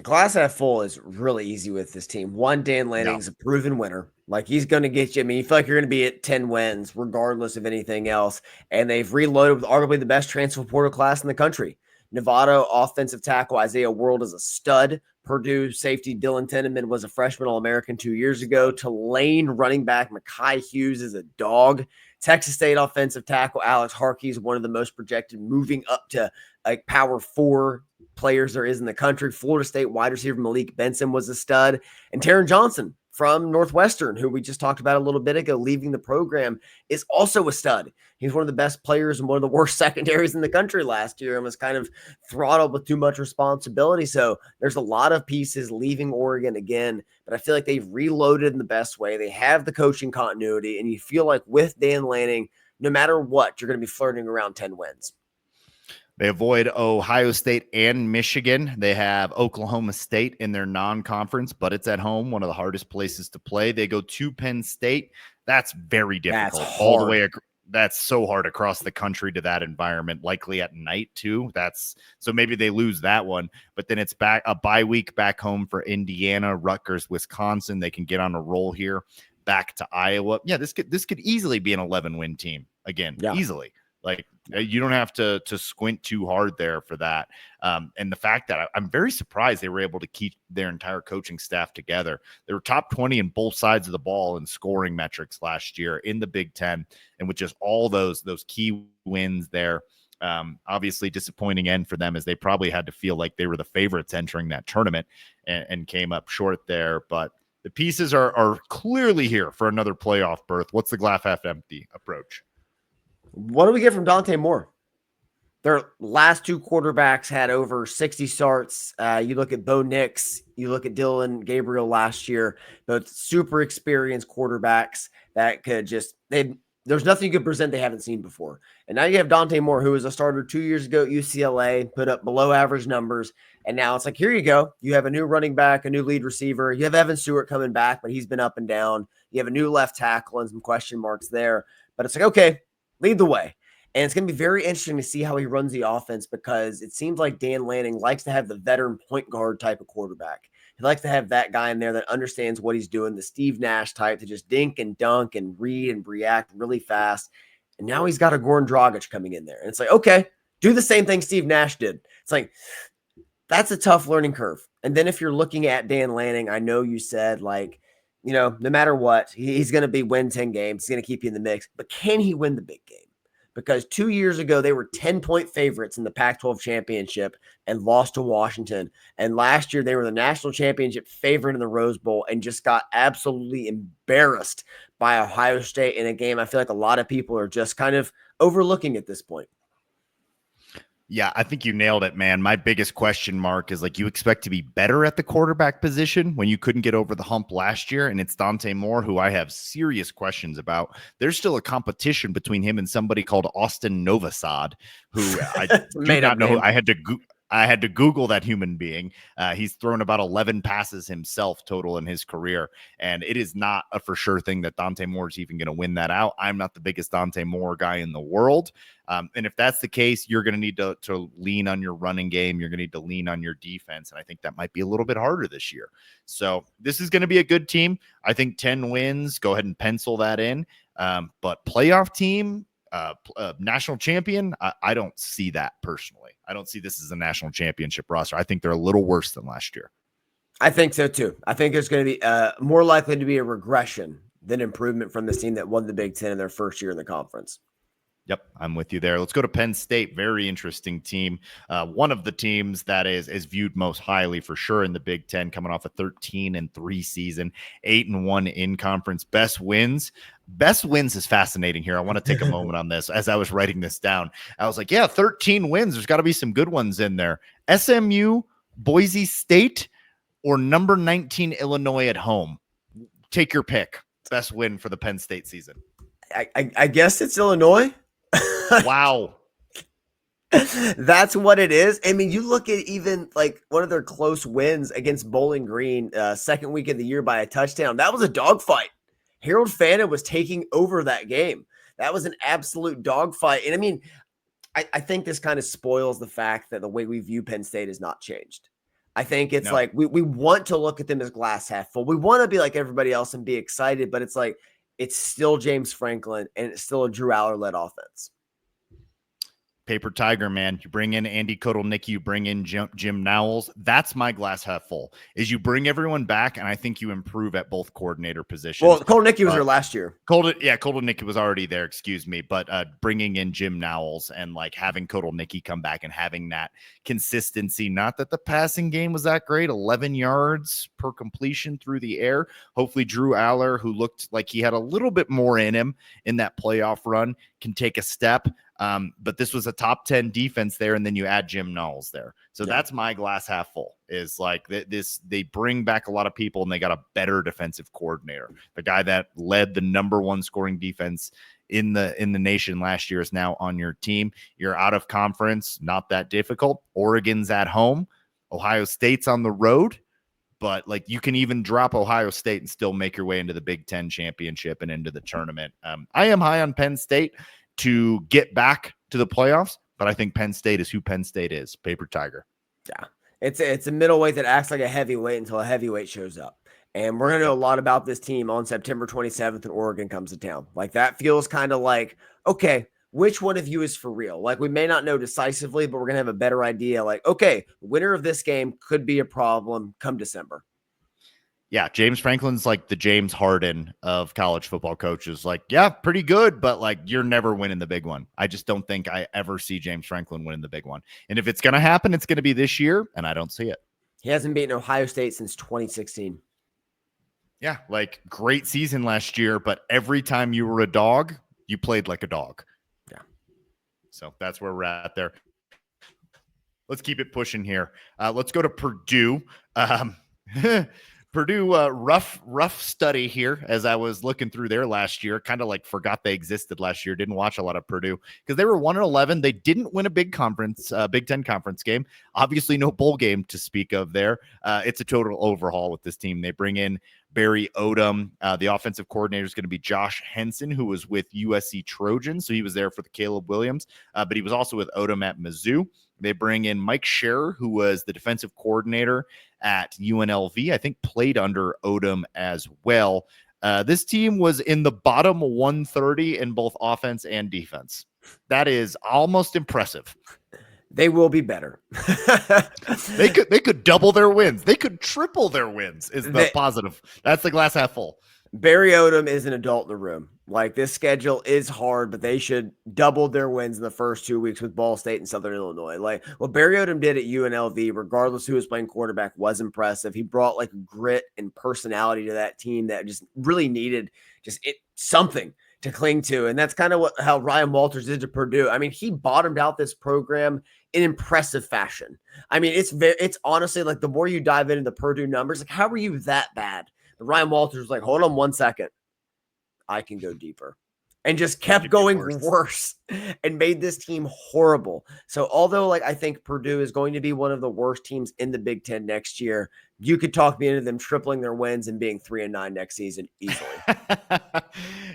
Glass half full is really easy with this team. One, Dan Lanning's a proven winner. Like he's going to get you. I mean, you feel like you're going to be at 10 wins regardless of anything else. And they've reloaded with arguably the best transfer portal class in the country. Nevada offensive tackle Isaiah World is a stud. Purdue safety Dylan Tenneman was a freshman All-American 2 years ago. Tulane running back Mekhi Hughes is a dog. Texas State offensive tackle Alex Harkey is one of the most projected, moving up to like power 4 players there is in the country. Florida State wide receiver Malik Benson was a stud. And Taron Johnson from Northwestern, who we just talked about a little bit ago, leaving the program, is also a stud. He's one of the best players and one of the worst secondaries in the country last year and was kind of throttled with too much responsibility. So there's a lot of pieces leaving Oregon again, but I feel like they've reloaded in the best way. They have the coaching continuity, and you feel like with Dan Lanning, no matter what, you're going to be flirting around 10 wins. They avoid Ohio State and Michigan. They have Oklahoma State in their non-conference, but it's at home, one of the hardest places to play. They go to Penn State. That's very That's difficult. All the hard. way. That's so hard across the country to that environment, likely at night too. That's so maybe they lose that one, but then it's back a bye week back home for Indiana, Rutgers, Wisconsin. They can get on a roll here. Back to Iowa. Yeah, this could easily be an 11-win team again, Yeah. easily. Like you don't have to squint too hard there for that. And the fact that I'm very surprised they were able to keep their entire coaching staff together. They were top 20 in both sides of the ball in scoring metrics last year in the Big Ten, and with just all those key wins there. Obviously disappointing end for them, as they probably had to feel like they were the favorites entering that tournament and came up short there. But the pieces are clearly here for another playoff berth. What's the glass half empty approach? What do we get from Dante Moore? Their last two quarterbacks had over 60 starts. You look at Bo Nix, you look at Dylan Gabriel last year, both super experienced quarterbacks that could just, there's nothing you could present they haven't seen before. And now you have Dante Moore, who was a starter 2 years ago at UCLA, put up below average numbers. And now it's like, here you go. You have a new running back, a new lead receiver. You have Evan Stewart coming back, but he's been up and down. You have a new left tackle and some question marks there. But it's like, okay, lead the way. And it's going to be very interesting to see how he runs the offense, because it seems like Dan Lanning likes to have the veteran point guard type of quarterback. He likes to have that guy in there that understands what he's doing, the Steve Nash type to just dink and dunk and read and react really fast. And now he's got a Goran Dragic coming in there. And it's like, okay, do the same thing Steve Nash did. It's like, that's a tough learning curve. And then if you're looking at Dan Lanning, I know you said, like, no matter what, he's going to win 10 games. He's going to keep you in the mix. But can he win the big game? Because 2 years ago, they were 10-point favorites in the Pac-12 championship and lost to Washington. And last year, they were the national championship favorite in the Rose Bowl and just got absolutely embarrassed by Ohio State in a game I feel like a lot of people are just kind of overlooking at this point. Yeah, I think you nailed it, man. My biggest question mark is, like, you expect to be better at the quarterback position when you couldn't get over the hump last year, and it's Dante Moore, who I have serious questions about. There's still a competition between him and somebody called Austin Novosad, who I do not know. I had to Google that human being. He's thrown about 11 passes himself total in his career, and it is not a for sure thing that Dante Moore is even going to win that out. I'm not the biggest Dante Moore guy in the world. And if that's the case, you're going to need to lean on your running game. You're going to need to lean on your defense. And I think that might be a little bit harder this year. So this is going to be a good team. I think 10 wins, go ahead and pencil that in. But playoff team, national champion, I don't see that personally. I don't see this as a national championship roster. I think they're a little worse than last year. I think so too. I think there's going to be more likely to be a regression than improvement from this team that won the Big Ten in their first year in the conference. Yep, I'm with you there. Let's go to Penn State. Very interesting team. One of the teams that is viewed most highly for sure in the Big Ten, coming off a 13-3 season, 8-1 in conference. Best wins is fascinating here. I want to take a moment on this. As I was writing this down, I was like, yeah, 13 wins. There's got to be some good ones in there. SMU, Boise State, or number 19 Illinois at home. Take your pick. Best win for the Penn State season. I guess it's Illinois. Wow. That's what it is. I mean, you look at even like one of their close wins against Bowling Green, second week of the year by a touchdown. That was a dogfight. Harold Fannin was taking over that game. That was an absolute dogfight. And I mean, I think this kind of spoils the fact that the way we view Penn State has not changed. I think it's like we want to look at them as glass half full. We want to be like everybody else and be excited, but it's like it's still James Franklin and it's still a Drew Aller-led offense. Paper Tiger, man. You bring in Andy Kotelnicki, you bring in Jim Nowles. That's my glass half full, is you bring everyone back, and I think you improve at both coordinator positions. Well, Kotelnicki was there last year. Kotelnicki was already there, excuse me. But bringing in Jim Nowles and like having Kotelnicki come back and having that consistency, not that the passing game was that great, 11 yards per completion through the air. Hopefully Drew Aller, who looked like he had a little bit more in him in that playoff run, can take a step. But this was a top 10 defense there, and then you add Jim Knowles there. So that's my glass half full, is like they bring back a lot of people, and they got a better defensive coordinator, the guy that led the number one scoring defense in the nation last year is now on your team. You're out of conference, not that difficult. Oregon's at home. Ohio State's on the road. But like you can even drop Ohio State and still make your way into the Big Ten championship and into the tournament. I am high on Penn State to get back to the playoffs, but I think Penn State is who Penn State is. Paper Tiger. Yeah, it's a middleweight that acts like a heavyweight until a heavyweight shows up. And we're going to know a lot about this team on September 27th when Oregon comes to town. Like that feels kind of like, okay, which one of you is for real? Like we may not know decisively, but we're going to have a better idea. Like, okay, winner of this game could be a problem come December. Yeah, James Franklin's like the James Harden of college football coaches. Like, yeah, pretty good, but like you're never winning the big one. I just don't think I ever see James Franklin winning the big one. And if it's going to happen, it's going to be this year, and I don't see it. He hasn't beaten Ohio State since 2016. Yeah, like great season last year, but every time you were a dog, you played like a dog. Yeah. So that's where we're at there. Let's keep it pushing here. Let's go to Purdue. Purdue, rough study here as I was looking through there last year. Kind of like forgot they existed last year. Didn't watch a lot of Purdue because they were 1-11. They didn't win a Big Ten conference game. Obviously, no bowl game to speak of there. It's a total overhaul with this team. They bring in Barry Odom. The offensive coordinator is going to be Josh Henson, who was with USC Trojans. So he was there for the Caleb Williams, but he was also with Odom at Mizzou. They bring in Mike Scherer, who was the defensive coordinator at UNLV. I think played under Odom as well. This team was in the bottom 130 in both offense and defense. That is almost impressive. They will be better. They could double their wins. They could triple their wins is the positive. That's the glass half full. Barry Odom is an adult in the room. Like this schedule is hard, but they should double their wins in the first 2 weeks with Ball State and Southern Illinois. Like what Barry Odom did at UNLV, regardless who was playing quarterback, was impressive. He brought like grit and personality to that team that just really needed something to cling to. And that's kind of how Ryan Walters did to Purdue. I mean, he bottomed out this program in impressive fashion. I mean, it's honestly like the more you dive into the Purdue numbers, like how are you that bad? But Ryan Walters was like, hold on 1 second. I can go deeper. And just kept going worse and made this team horrible. So although like I think Purdue is going to be one of the worst teams in the Big Ten next year, you could talk me into them tripling their wins and being 3-9 next season easily.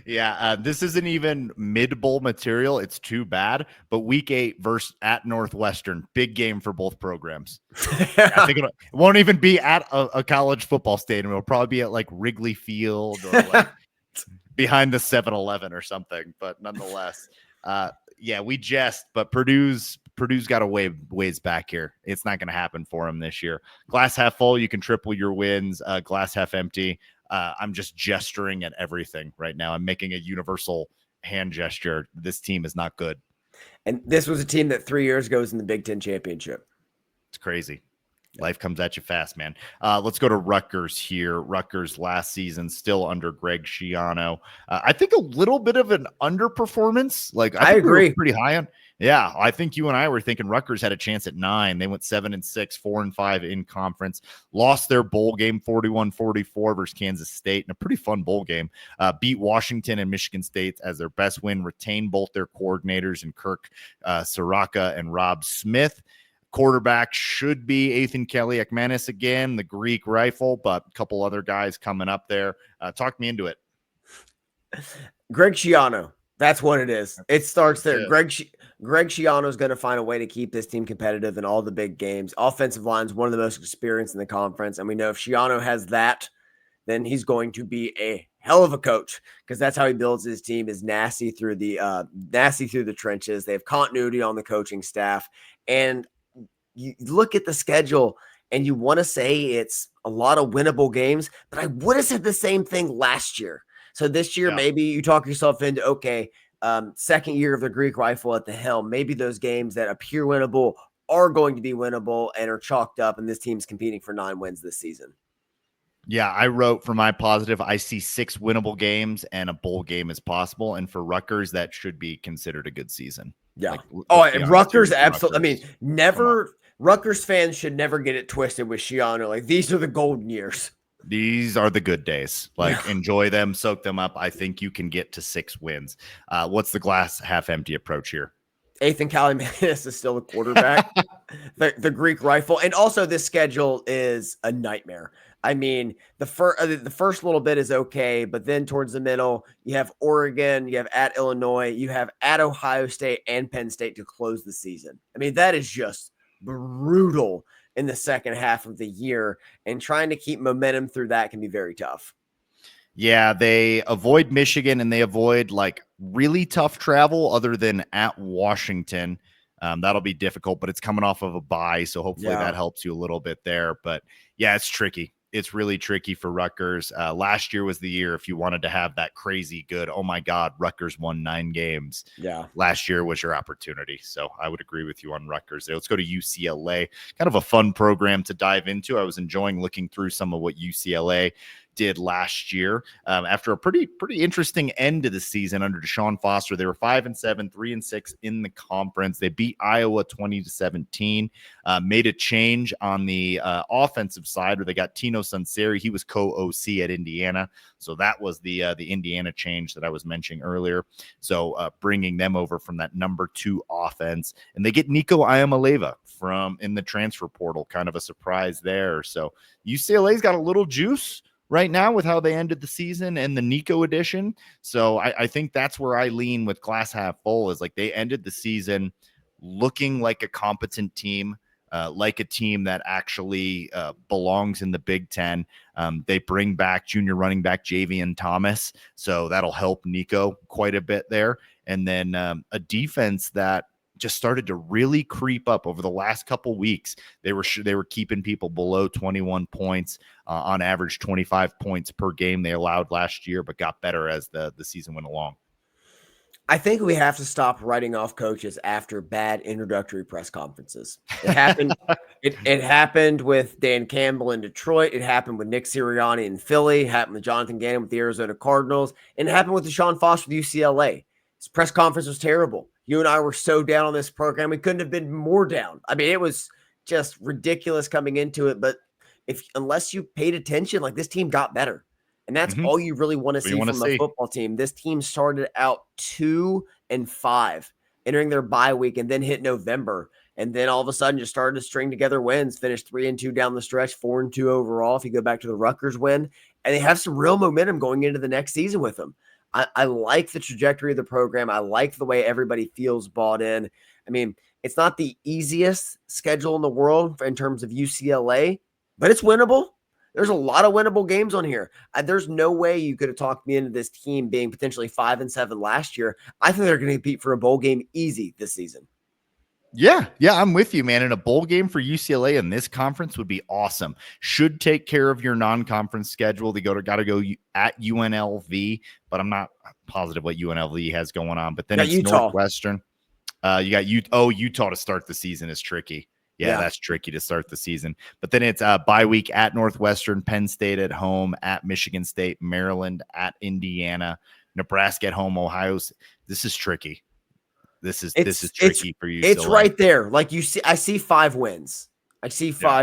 Yeah, this isn't even mid-bowl material. It's too bad. But week 8 versus at Northwestern, big game for both programs. I think it won't even be at a college football stadium. It'll probably be at like Wrigley Field or like behind the 7-Eleven or something. But nonetheless, yeah, we jest. But Purdue's got a ways back here. It's not going to happen for them this year. Glass half full, you can triple your wins. Glass half empty. I'm just gesturing at everything right now. I'm making a universal hand gesture. This team is not good. And this was a team that 3 years ago was in the Big Ten championship. It's crazy. Life comes at you fast, man. Let's go to Rutgers here. Rutgers last season still under Greg Schiano. I think a little bit of an underperformance. Like I agree. We were pretty high on. Yeah, I think you and I were thinking Rutgers had a chance at 9. They went 7-6, 4-5 in conference. Lost their bowl game 41-44 versus Kansas State in a pretty fun bowl game. Beat Washington and Michigan State as their best win. Retained both their coordinators in Kirk Soraka and Rob Smith. Quarterback should be Ethan Kelly-Ekmanis again, the Greek rifle, but a couple other guys coming up there. Talk me into it. Greg Schiano. That's what it is. It starts there. Greg Schiano is going to find a way to keep this team competitive in all the big games. Offensive line is one of the most experienced in the conference. And we know if Schiano has that, then he's going to be a hell of a coach because that's how he builds his team is nasty through the trenches. They have continuity on the coaching staff. And you look at the schedule and you want to say it's a lot of winnable games, but I would have said the same thing last year. So this year, maybe you talk yourself into, okay, second year of the Greek rifle at the helm. Maybe those games that appear winnable are going to be winnable and are chalked up, and this team's competing for 9 wins this season. Yeah, I wrote for my positive, I see 6 winnable games and a bowl game is possible. And for Rutgers, that should be considered a good season. Yeah. Rutgers, absolutely. I mean, Rutgers fans should never get it twisted with Schiano. Like, these are the golden years. These are the good days. Yeah. Like, enjoy them, soak them up. I think you can get to 6 wins. What's the glass half empty approach here? Ethan Kalimanis is still the quarterback. The Greek rifle, and also this schedule is a nightmare. I mean, the first little bit is okay, but then towards the middle, you have Oregon, you have at Illinois, you have at Ohio State and Penn State to close the season. I mean, that is just brutal in the second half of the year, and trying to keep momentum through that can be very tough. Yeah, they avoid Michigan and they avoid like really tough travel other than at Washington. That'll be difficult, but it's coming off of a bye. So hopefully Yeah. that helps you a little bit there. But yeah, it's tricky. It's really tricky for Rutgers. Last year was the year if you wanted to have that crazy good, oh my God, Rutgers won 9 games. Yeah. Last year was your opportunity. So I would agree with you on Rutgers there. Let's go to UCLA. Kind of a fun program to dive into. I was enjoying looking through some of what UCLA did last year. After a pretty interesting end to the season under Deshaun Foster, they were 5-7, 3-6 in the conference. They beat Iowa 20-17. Made a change on the offensive side where they got Tino Sunseri. He was co-OC at Indiana, so that was the Indiana change that I was mentioning earlier. So bringing them over from that number 2 offense, and they get Nico Iamaleava from in the transfer portal. Kind of a surprise there. So UCLA's got a little juice right now with how they ended the season and the Nico edition. So I think that's where I lean with glass half full, is like they ended the season looking like a competent team, like a team that actually belongs in the Big Ten. They bring back junior running back Javian Thomas, so that'll help Nico quite a bit there. And then a defense that just started to really creep up over the last couple weeks. They were keeping people below 21 points on average, 25 points per game they allowed last year, but got better as the season went along. I think we have to stop writing off coaches after bad introductory press conferences. It happened. It happened with Dan Campbell in Detroit. It happened with Nick Sirianni in Philly. It happened with Jonathan Gannon with the Arizona Cardinals. And it happened with Deshaun Foster with UCLA. His press conference was terrible. You and I were so down on this program. We couldn't have been more down. I mean, it was just ridiculous coming into it. But unless you paid attention, like this team got better. And that's all you really want to see from a football team. This team started out 2-5 entering their bye week and then hit November. And then all of a sudden just started to string together wins, finished 3-2 down the stretch, 4-2 overall. If you go back to the Rutgers win, and they have some real momentum going into the next season with them. I like the trajectory of the program. I like the way everybody feels bought in. I mean, it's not the easiest schedule in the world in terms of UCLA, but it's winnable. There's a lot of winnable games on here. There's no way you could have talked me into this team being potentially 5-7 last year. I think they're going to compete for a bowl game easy this season. Yeah, I'm with you, man. And a bowl game for UCLA in this conference would be awesome. Should take care of your non-conference schedule. They got to go at UNLV, but I'm not positive what UNLV has going on. But then it's Utah. Northwestern. You got Utah to start the season is tricky. Yeah, that's tricky to start the season. But then it's bye week at Northwestern, Penn State at home, at Michigan State, Maryland, at Indiana, Nebraska at home, Ohio. This is tricky. This is tricky for you. It's right there. Like you see, I see 5 wins.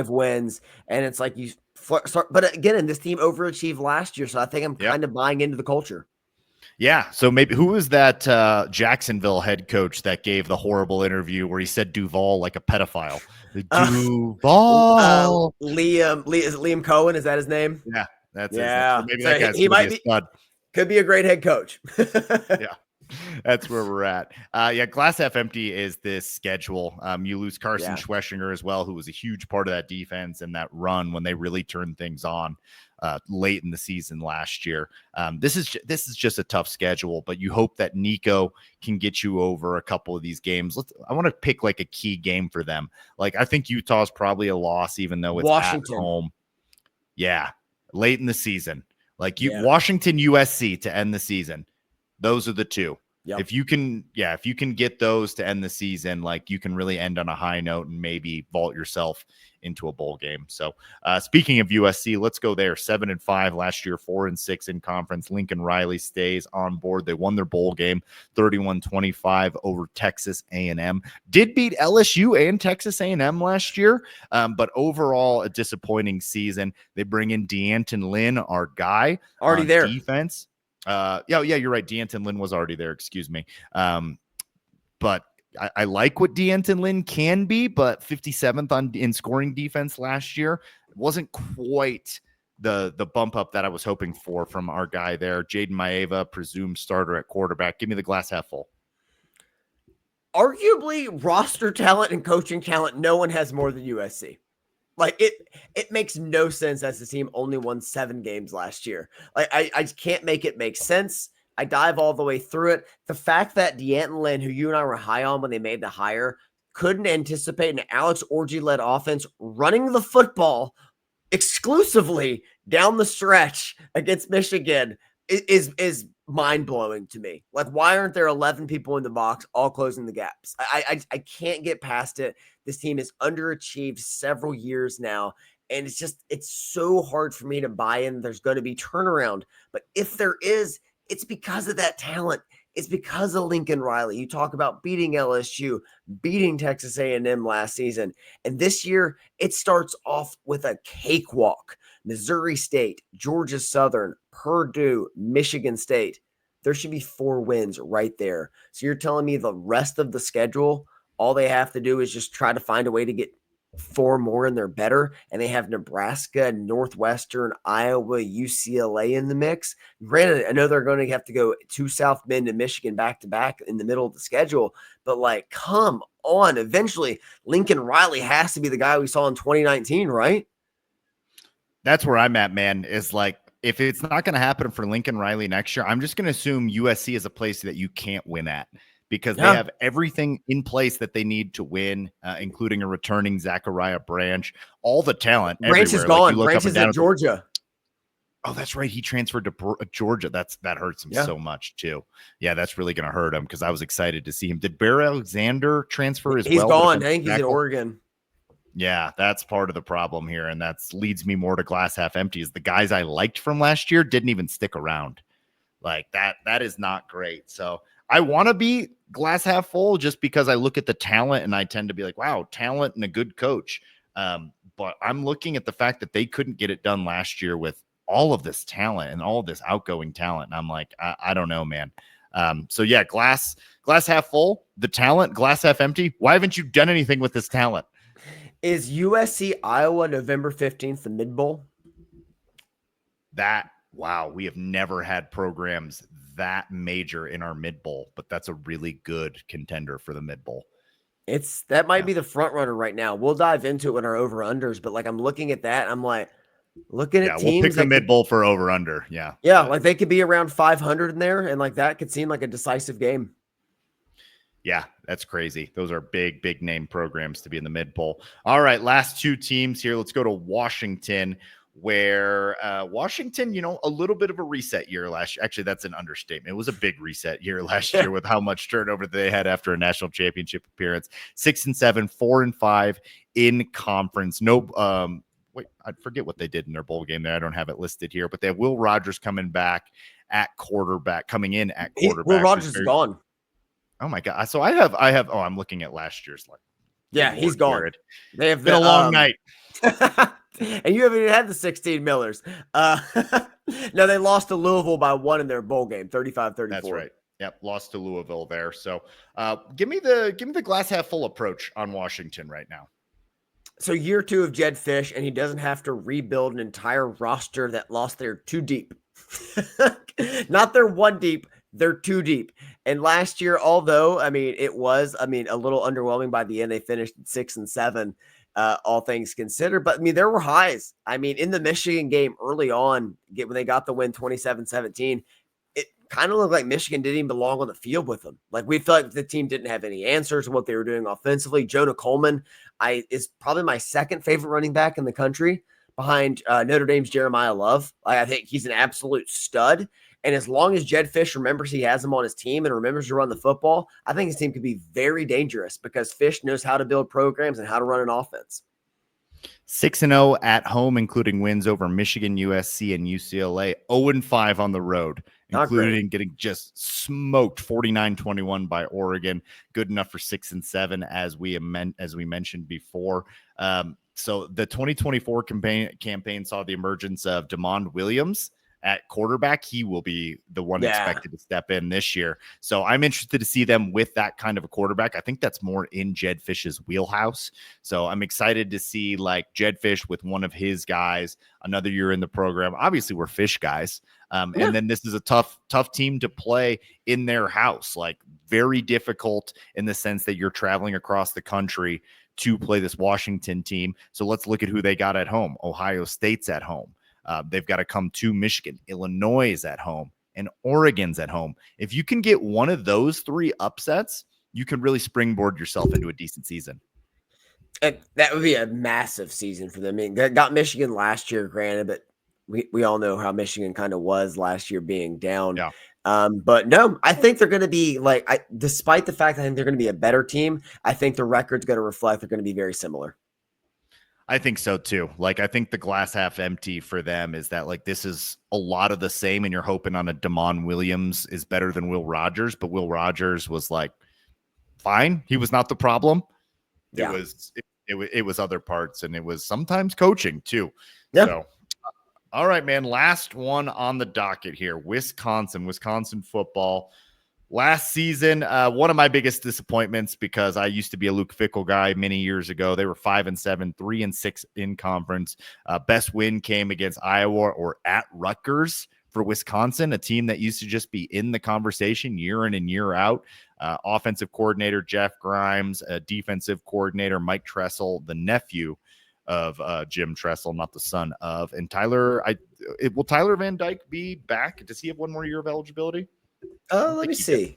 Wins, and it's like you start. But again, this team overachieved last year, so I think I'm kind of buying into the culture. Yeah. So maybe who was that Jacksonville head coach that gave the horrible interview where he said Duval like a pedophile? Duval. Liam Cohen, is that his name? Yeah, that's his name. So maybe that guy's he might be a stud. Could be a great head coach. Yeah. That's where we're at. Glass half empty is this schedule. You lose Carson Schweschinger as well, who was a huge part of that defense and that run when they really turned things on late in the season last year. This is just a tough schedule, but you hope that Nico can get you over a couple of these games. I want to pick like a key game for them. Like I think Utah's probably a loss, even though it's Washington at home. Yeah, late in the season. Like Washington, USC to end the season. Those are the 2. Yep. If you can get those to end the season, like you can really end on a high note and maybe vault yourself into a bowl game. So speaking of USC, let's go there. 7-5 last year, 4-6 in conference. Lincoln Riley stays on board. They won their bowl game 31-25 over Texas A&M. Did beat LSU and Texas A&M last year, but overall a disappointing season. They bring in D'Anton Lynn, our guy, Already on there. defense. Yeah, you're right. D'Anton Lynn was already there. Excuse me. But I like what D'Anton Lynn can be, but 57th in scoring defense last year wasn't quite the bump up that I was hoping for from our guy there. Jaden Maeva, presumed starter at quarterback. Give me the glass half full. Arguably, roster talent and coaching talent, no one has more than USC. Like it makes no sense as the team only won 7 games last year. Like I just can't make it make sense. I dive all the way through it. The fact that D'Anton Lynn, who you and I were high on when they made the hire, couldn't anticipate an Alex Orji-led offense running the football exclusively down the stretch against Michigan is mind-blowing to me. Like, why aren't there 11 people in the box all closing the gaps? I can't get past it. This team has underachieved several years now, and it's so hard for me to buy in there's going to be turnaround. But if there is, it's because of that talent. It's because of Lincoln Riley. You talk about beating LSU, beating Texas A&M last season, and this year it starts off with a cakewalk. Missouri State, Georgia Southern, Purdue, Michigan State. There should be 4 wins right there. So you're telling me the rest of the schedule, all they have to do is just try to find a way to get 4 more and they're better, and they have Nebraska, Northwestern, Iowa, UCLA in the mix. Granted, I know they're going to have to go to South Bend and Michigan back to back in the middle of the schedule, but like, come on. Eventually, Lincoln Riley has to be the guy we saw in 2019, right? That's where I'm at, man, is like, if it's not going to happen for Lincoln Riley next year, I'm just going to assume USC is a place that you can't win at, because they have everything in place that they need to win, including a returning Zachariah Branch, all the talent. Branch everywhere. is gone. Like, you look Branch up and is down at Georgia. Oh, that's right. He transferred to Georgia. That hurts him so much too. Yeah, that's really going to hurt him, because I was excited to see him. Did Bear Alexander transfer as well? He's gone. I think he's in Oregon. Yeah, that's part of the problem here, and that leads me more to glass half empty. Is the guys I liked from last year didn't even stick around. Like that is not great. So I want to be glass half full just because I look at the talent and I tend to be like, wow, talent and a good coach. But I'm looking at the fact that they couldn't get it done last year with all of this talent and all of this outgoing talent. And I'm like, I don't know, man. So yeah, glass half full, the talent, glass half empty. Why haven't you done anything with this talent? Is USC Iowa November 15th the mid bowl? Wow, we have never had programs that major in our mid bowl, but that's a really good contender for the mid bowl. That might be the front runner right now. We'll dive into it in our over unders, but like, I'm looking at that, I'm like looking at teams. We'll pick the mid bowl for over under. Yeah, like they could be around 500 in there, and like that could seem like a decisive game. Yeah, that's crazy. Those are big name programs to be in the mid bowl. All right, last 2 teams here. Let's go to Washington, where Washington, a little bit of a reset year last year. Actually, that's an understatement. It was a big reset year last year with how much turnover they had after a national championship appearance. 6-7, 4-5 in conference. No, wait, I forget what they did in their bowl game there. I don't have it listed here, but they have Will Rogers coming in at quarterback. Will Rogers is gone. Oh my God. So I have, I'm looking at last year's. Yeah, he's gone. Jared. They have been a long night. And you haven't even had the 16 Millers. No, they lost to Louisville by 1 in their bowl game, 35-34. That's right. Yep, lost to Louisville there. So give me the glass half full approach on Washington right now. So year 2 of Jed Fish, and he doesn't have to rebuild an entire roster that lost their 2 deep. Not their 1 deep, they're 2 deep. And last year, although, it was a little underwhelming by the end, they finished 6-7, all things considered. But, there were highs. In the Michigan game early on, when they got the win 27-17, it kind of looked like Michigan didn't even belong on the field with them. Like, we felt like the team didn't have any answers to what they were doing offensively. Jonah Coleman is probably my second favorite running back in the country behind Notre Dame's Jeremiah Love. I think he's an absolute stud. And as long as Jed Fish remembers he has him on his team and remembers to run the football, I think his team could be very dangerous because Fish knows how to build programs and how to run an offense. 6-0 at home, including wins over Michigan, USC, and UCLA. 0-5 on the road, including getting just smoked 49-21 by Oregon. Good enough for 6-7, as we mentioned before. So the 2024 campaign saw the emergence of DeMond Williams at quarterback. He will be the one expected to step in this year. So I'm interested to see them with that kind of a quarterback. I think that's more in Jed Fish's wheelhouse. So I'm excited to see like Jed Fish with one of his guys another year in the program. Obviously, we're Fish guys. And then this is a tough team to play in their house, like very difficult in the sense that you're traveling across the country to play this Washington team. So let's look at who they got at home. Ohio State's at home. They've got to come to Michigan. Illinois is at home, and Oregon's at home. If you can get one of those three upsets, you can really springboard yourself into a decent season. And that would be a massive season for them. I mean, they got Michigan last year, granted, but we all know how Michigan kind of was last year being down. Yeah. But no, I think they're going to be despite the fact that I think they're going to be a better team, I think the record's going to reflect they're going to be very similar. I think so too. Like, I think the glass half empty for them is that like this is a lot of the same, and you're hoping on a DeMond Williams is better than Will Rogers, but Will Rogers was like fine. He was not the problem. Yeah. It was other parts, and it was sometimes coaching too. Yeah. So, all right, man. Last one on the docket here: Wisconsin football. Last season, one of my biggest disappointments, because I used to be a Luke Fickell guy many years ago. They were 5-7, 3-6 in conference. Best win came against Iowa or at Rutgers for Wisconsin, a team that used to just be in the conversation year in and year out. Offensive coordinator Jeff Grimes, defensive coordinator Mike Tressel, the nephew of Jim Tressel, not the son of. And will Tyler Van Dyke be back? Does he have one more year of eligibility? Let me see.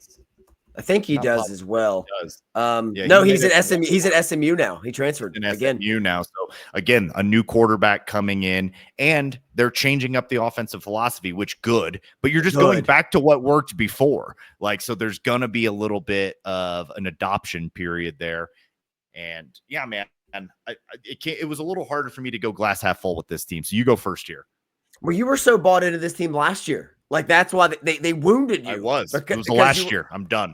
I think he does as well. He does. No, he's at SMU. He's at SMU now. He transferred again. SMU now. So again, a new quarterback coming in, and they're changing up the offensive philosophy, which good. But you're just going back to what worked before. Like, so there's gonna be a little bit of an adoption period there. And yeah, man, and it was a little harder for me to go glass half full with this team. So you go first here. Well, you were so bought into this team last year. Like, that's why they wounded you. I was. It was the last year. I'm done.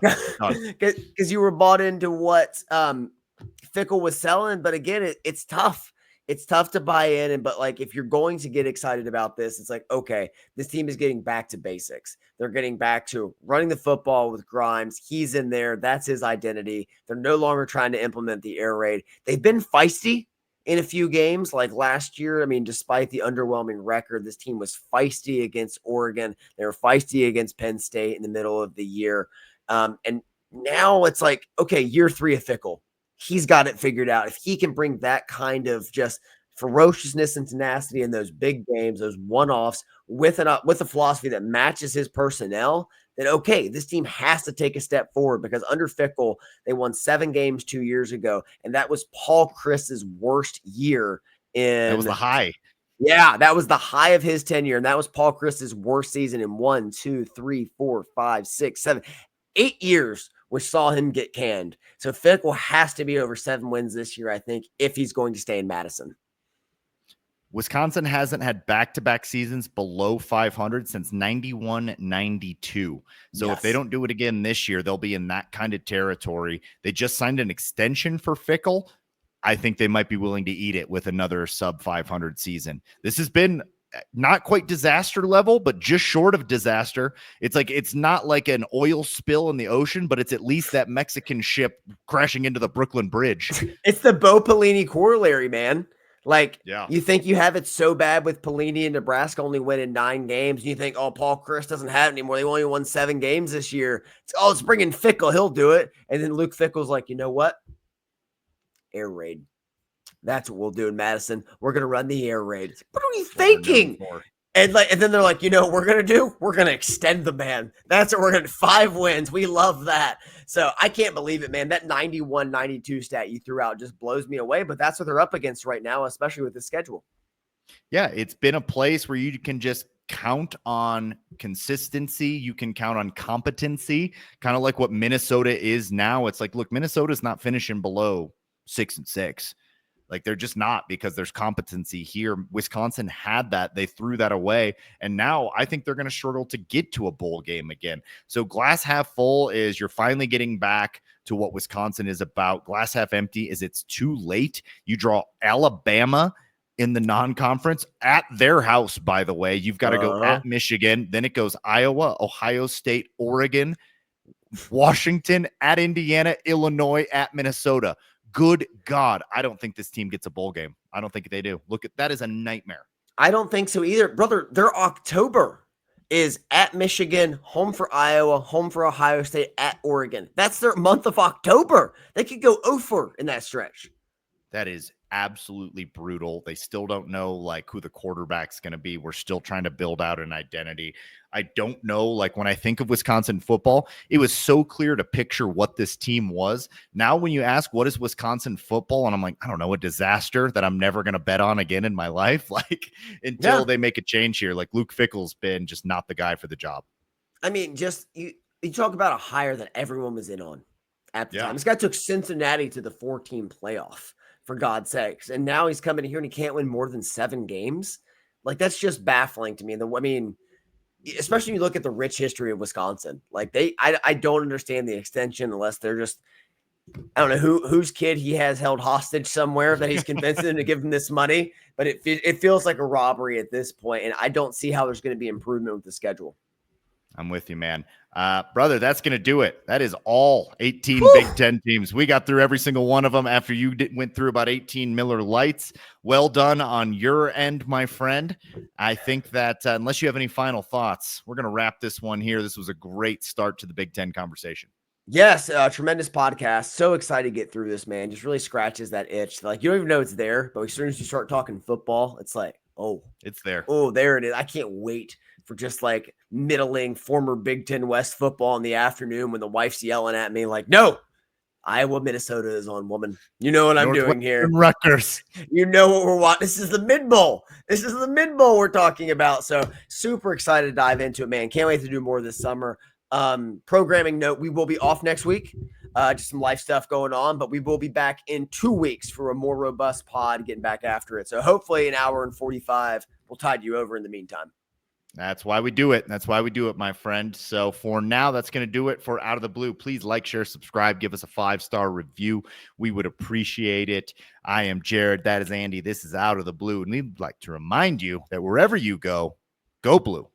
Because you were bought into what Fickell was selling. But again, it's tough. It's tough to buy in. But like, if you're going to get excited about this, it's like, okay, this team is getting back to basics. They're getting back to running the football with Grimes. He's in there. That's his identity. They're no longer trying to implement the air raid. They've been feisty in a few games, like last year. I mean, despite the underwhelming record, this team was feisty against Oregon. They were feisty against Penn State in the middle of the year. And now it's like, okay, year 3 of Fickell. He's got it figured out. If he can bring that kind of just ferociousness and tenacity in those big games, those one-offs, with a philosophy that matches his personnel, then okay, this team has to take a step forward, because under Fickell, they won 7 games 2 years ago, and that was Paul Christ's worst year. That was the high. Yeah, that was the high of his tenure, and that was Paul Christ's worst season in 1, 2, 3, 4, 5, 6, 7, 8 years, which saw him get canned. So Fickell has to be over 7 wins this year, I think, if he's going to stay in Madison. Wisconsin hasn't had back-to-back seasons below 500 since 91-92. So if they don't do it again this year, they'll be in that kind of territory. They just signed an extension for Fickell. I think they might be willing to eat it with another sub-500 season. This has been not quite disaster level, but just short of disaster. It's like, it's not like an oil spill in the ocean, but it's at least that Mexican ship crashing into the Brooklyn Bridge. It's the Bo Pelini corollary, man. Like, yeah. You think you have it so bad with Pelini and Nebraska only winning 9 games. And you think, oh, Paul Chryst doesn't have it anymore. They only won 7 games this year. Let's bring in Fickell. He'll do it. And then Luke Fickell's like, you know what? Air raid. That's what we'll do in Madison. We're going to run the air raid. What are you thinking? And then they're like, you know what we're going to do? We're going to extend the man. That's what we're going to 5 wins. We love that. So I can't believe it, man. That 91-92 stat you threw out just blows me away. But that's what they're up against right now, especially with the schedule. Yeah, it's been a place where you can just count on consistency. You can count on competency, kind of like what Minnesota is now. It's like, look, Minnesota's not finishing below 6-6. Like they're just not, because there's competency here. Wisconsin had that. They threw that away. And now I think they're going to struggle to get to a bowl game again. So glass half full is you're finally getting back to what Wisconsin is about. Glass half empty is it's too late. You draw Alabama in the non-conference at their house, by the way. You've got to go at Michigan. Then it goes Iowa, Ohio State, Oregon, Washington, at Indiana, Illinois, at Minnesota. Good God, I don't think this team gets a bowl game. I don't think they do. Look, that is a nightmare. I don't think so either. Brother, their October is at Michigan, home for Iowa, home for Ohio State, at Oregon. That's their month of October. They could go 0-4 in that stretch. That is absolutely brutal. They still don't know like who the quarterback's going to be. We're still trying to build out an identity. I don't know. Like when I think of Wisconsin football, it was so clear to picture what this team was. Now, when you ask what is Wisconsin football, and I'm like, I don't know, a disaster that I'm never going to bet on again in my life. Like until they make a change here, like Luke Fickell's been just not the guy for the job. I mean, just you talk about a hire that everyone was in on at the time. This guy took Cincinnati to the 4-team playoff, for God's sakes. And now he's coming here and he can't win more than 7 games. Like, that's just baffling to me. I mean, especially when you look at the rich history of Wisconsin. Like, I don't understand the extension unless they're just, I don't know whose kid he has held hostage somewhere that he's convincing them to give him this money. But it feels like a robbery at this point, and I don't see how there's going to be improvement with the schedule. I'm with you, man. Brother, that's going to do it. That is all 18 Big Ten teams. We got through every single one of them after you went through about 18 Miller Lights. Well done on your end, my friend. I think that unless you have any final thoughts, we're going to wrap this one here. This was a great start to the Big Ten conversation. Yes, tremendous podcast. So excited to get through this, man. Just really scratches that itch. Like, you don't even know it's there, but as soon as you start talking football, it's like, oh, it's there. Oh, there it is. I can't wait for just like middling former Big Ten West football in the afternoon when the wife's yelling at me like, no, Iowa, Minnesota is on, woman. You know what I'm doing here. Rutgers. You know what we're watching. This is the mid-bowl. This is the mid-bowl we're talking about. So super excited to dive into it, man. Can't wait to do more this summer. Programming note, we will be off next week. Just some life stuff going on, but we will be back in 2 weeks for a more robust pod, getting back after it. So hopefully an hour and 45 will tide you over in the meantime. That's why we do it. That's why we do it, my friend. So for now, that's going to do it for Out of the Blue. Please like, share, subscribe, give us a 5-star review. We would appreciate it. I am Jared. That is Andy. This is Out of the Blue. And we'd like to remind you that wherever you go, go blue.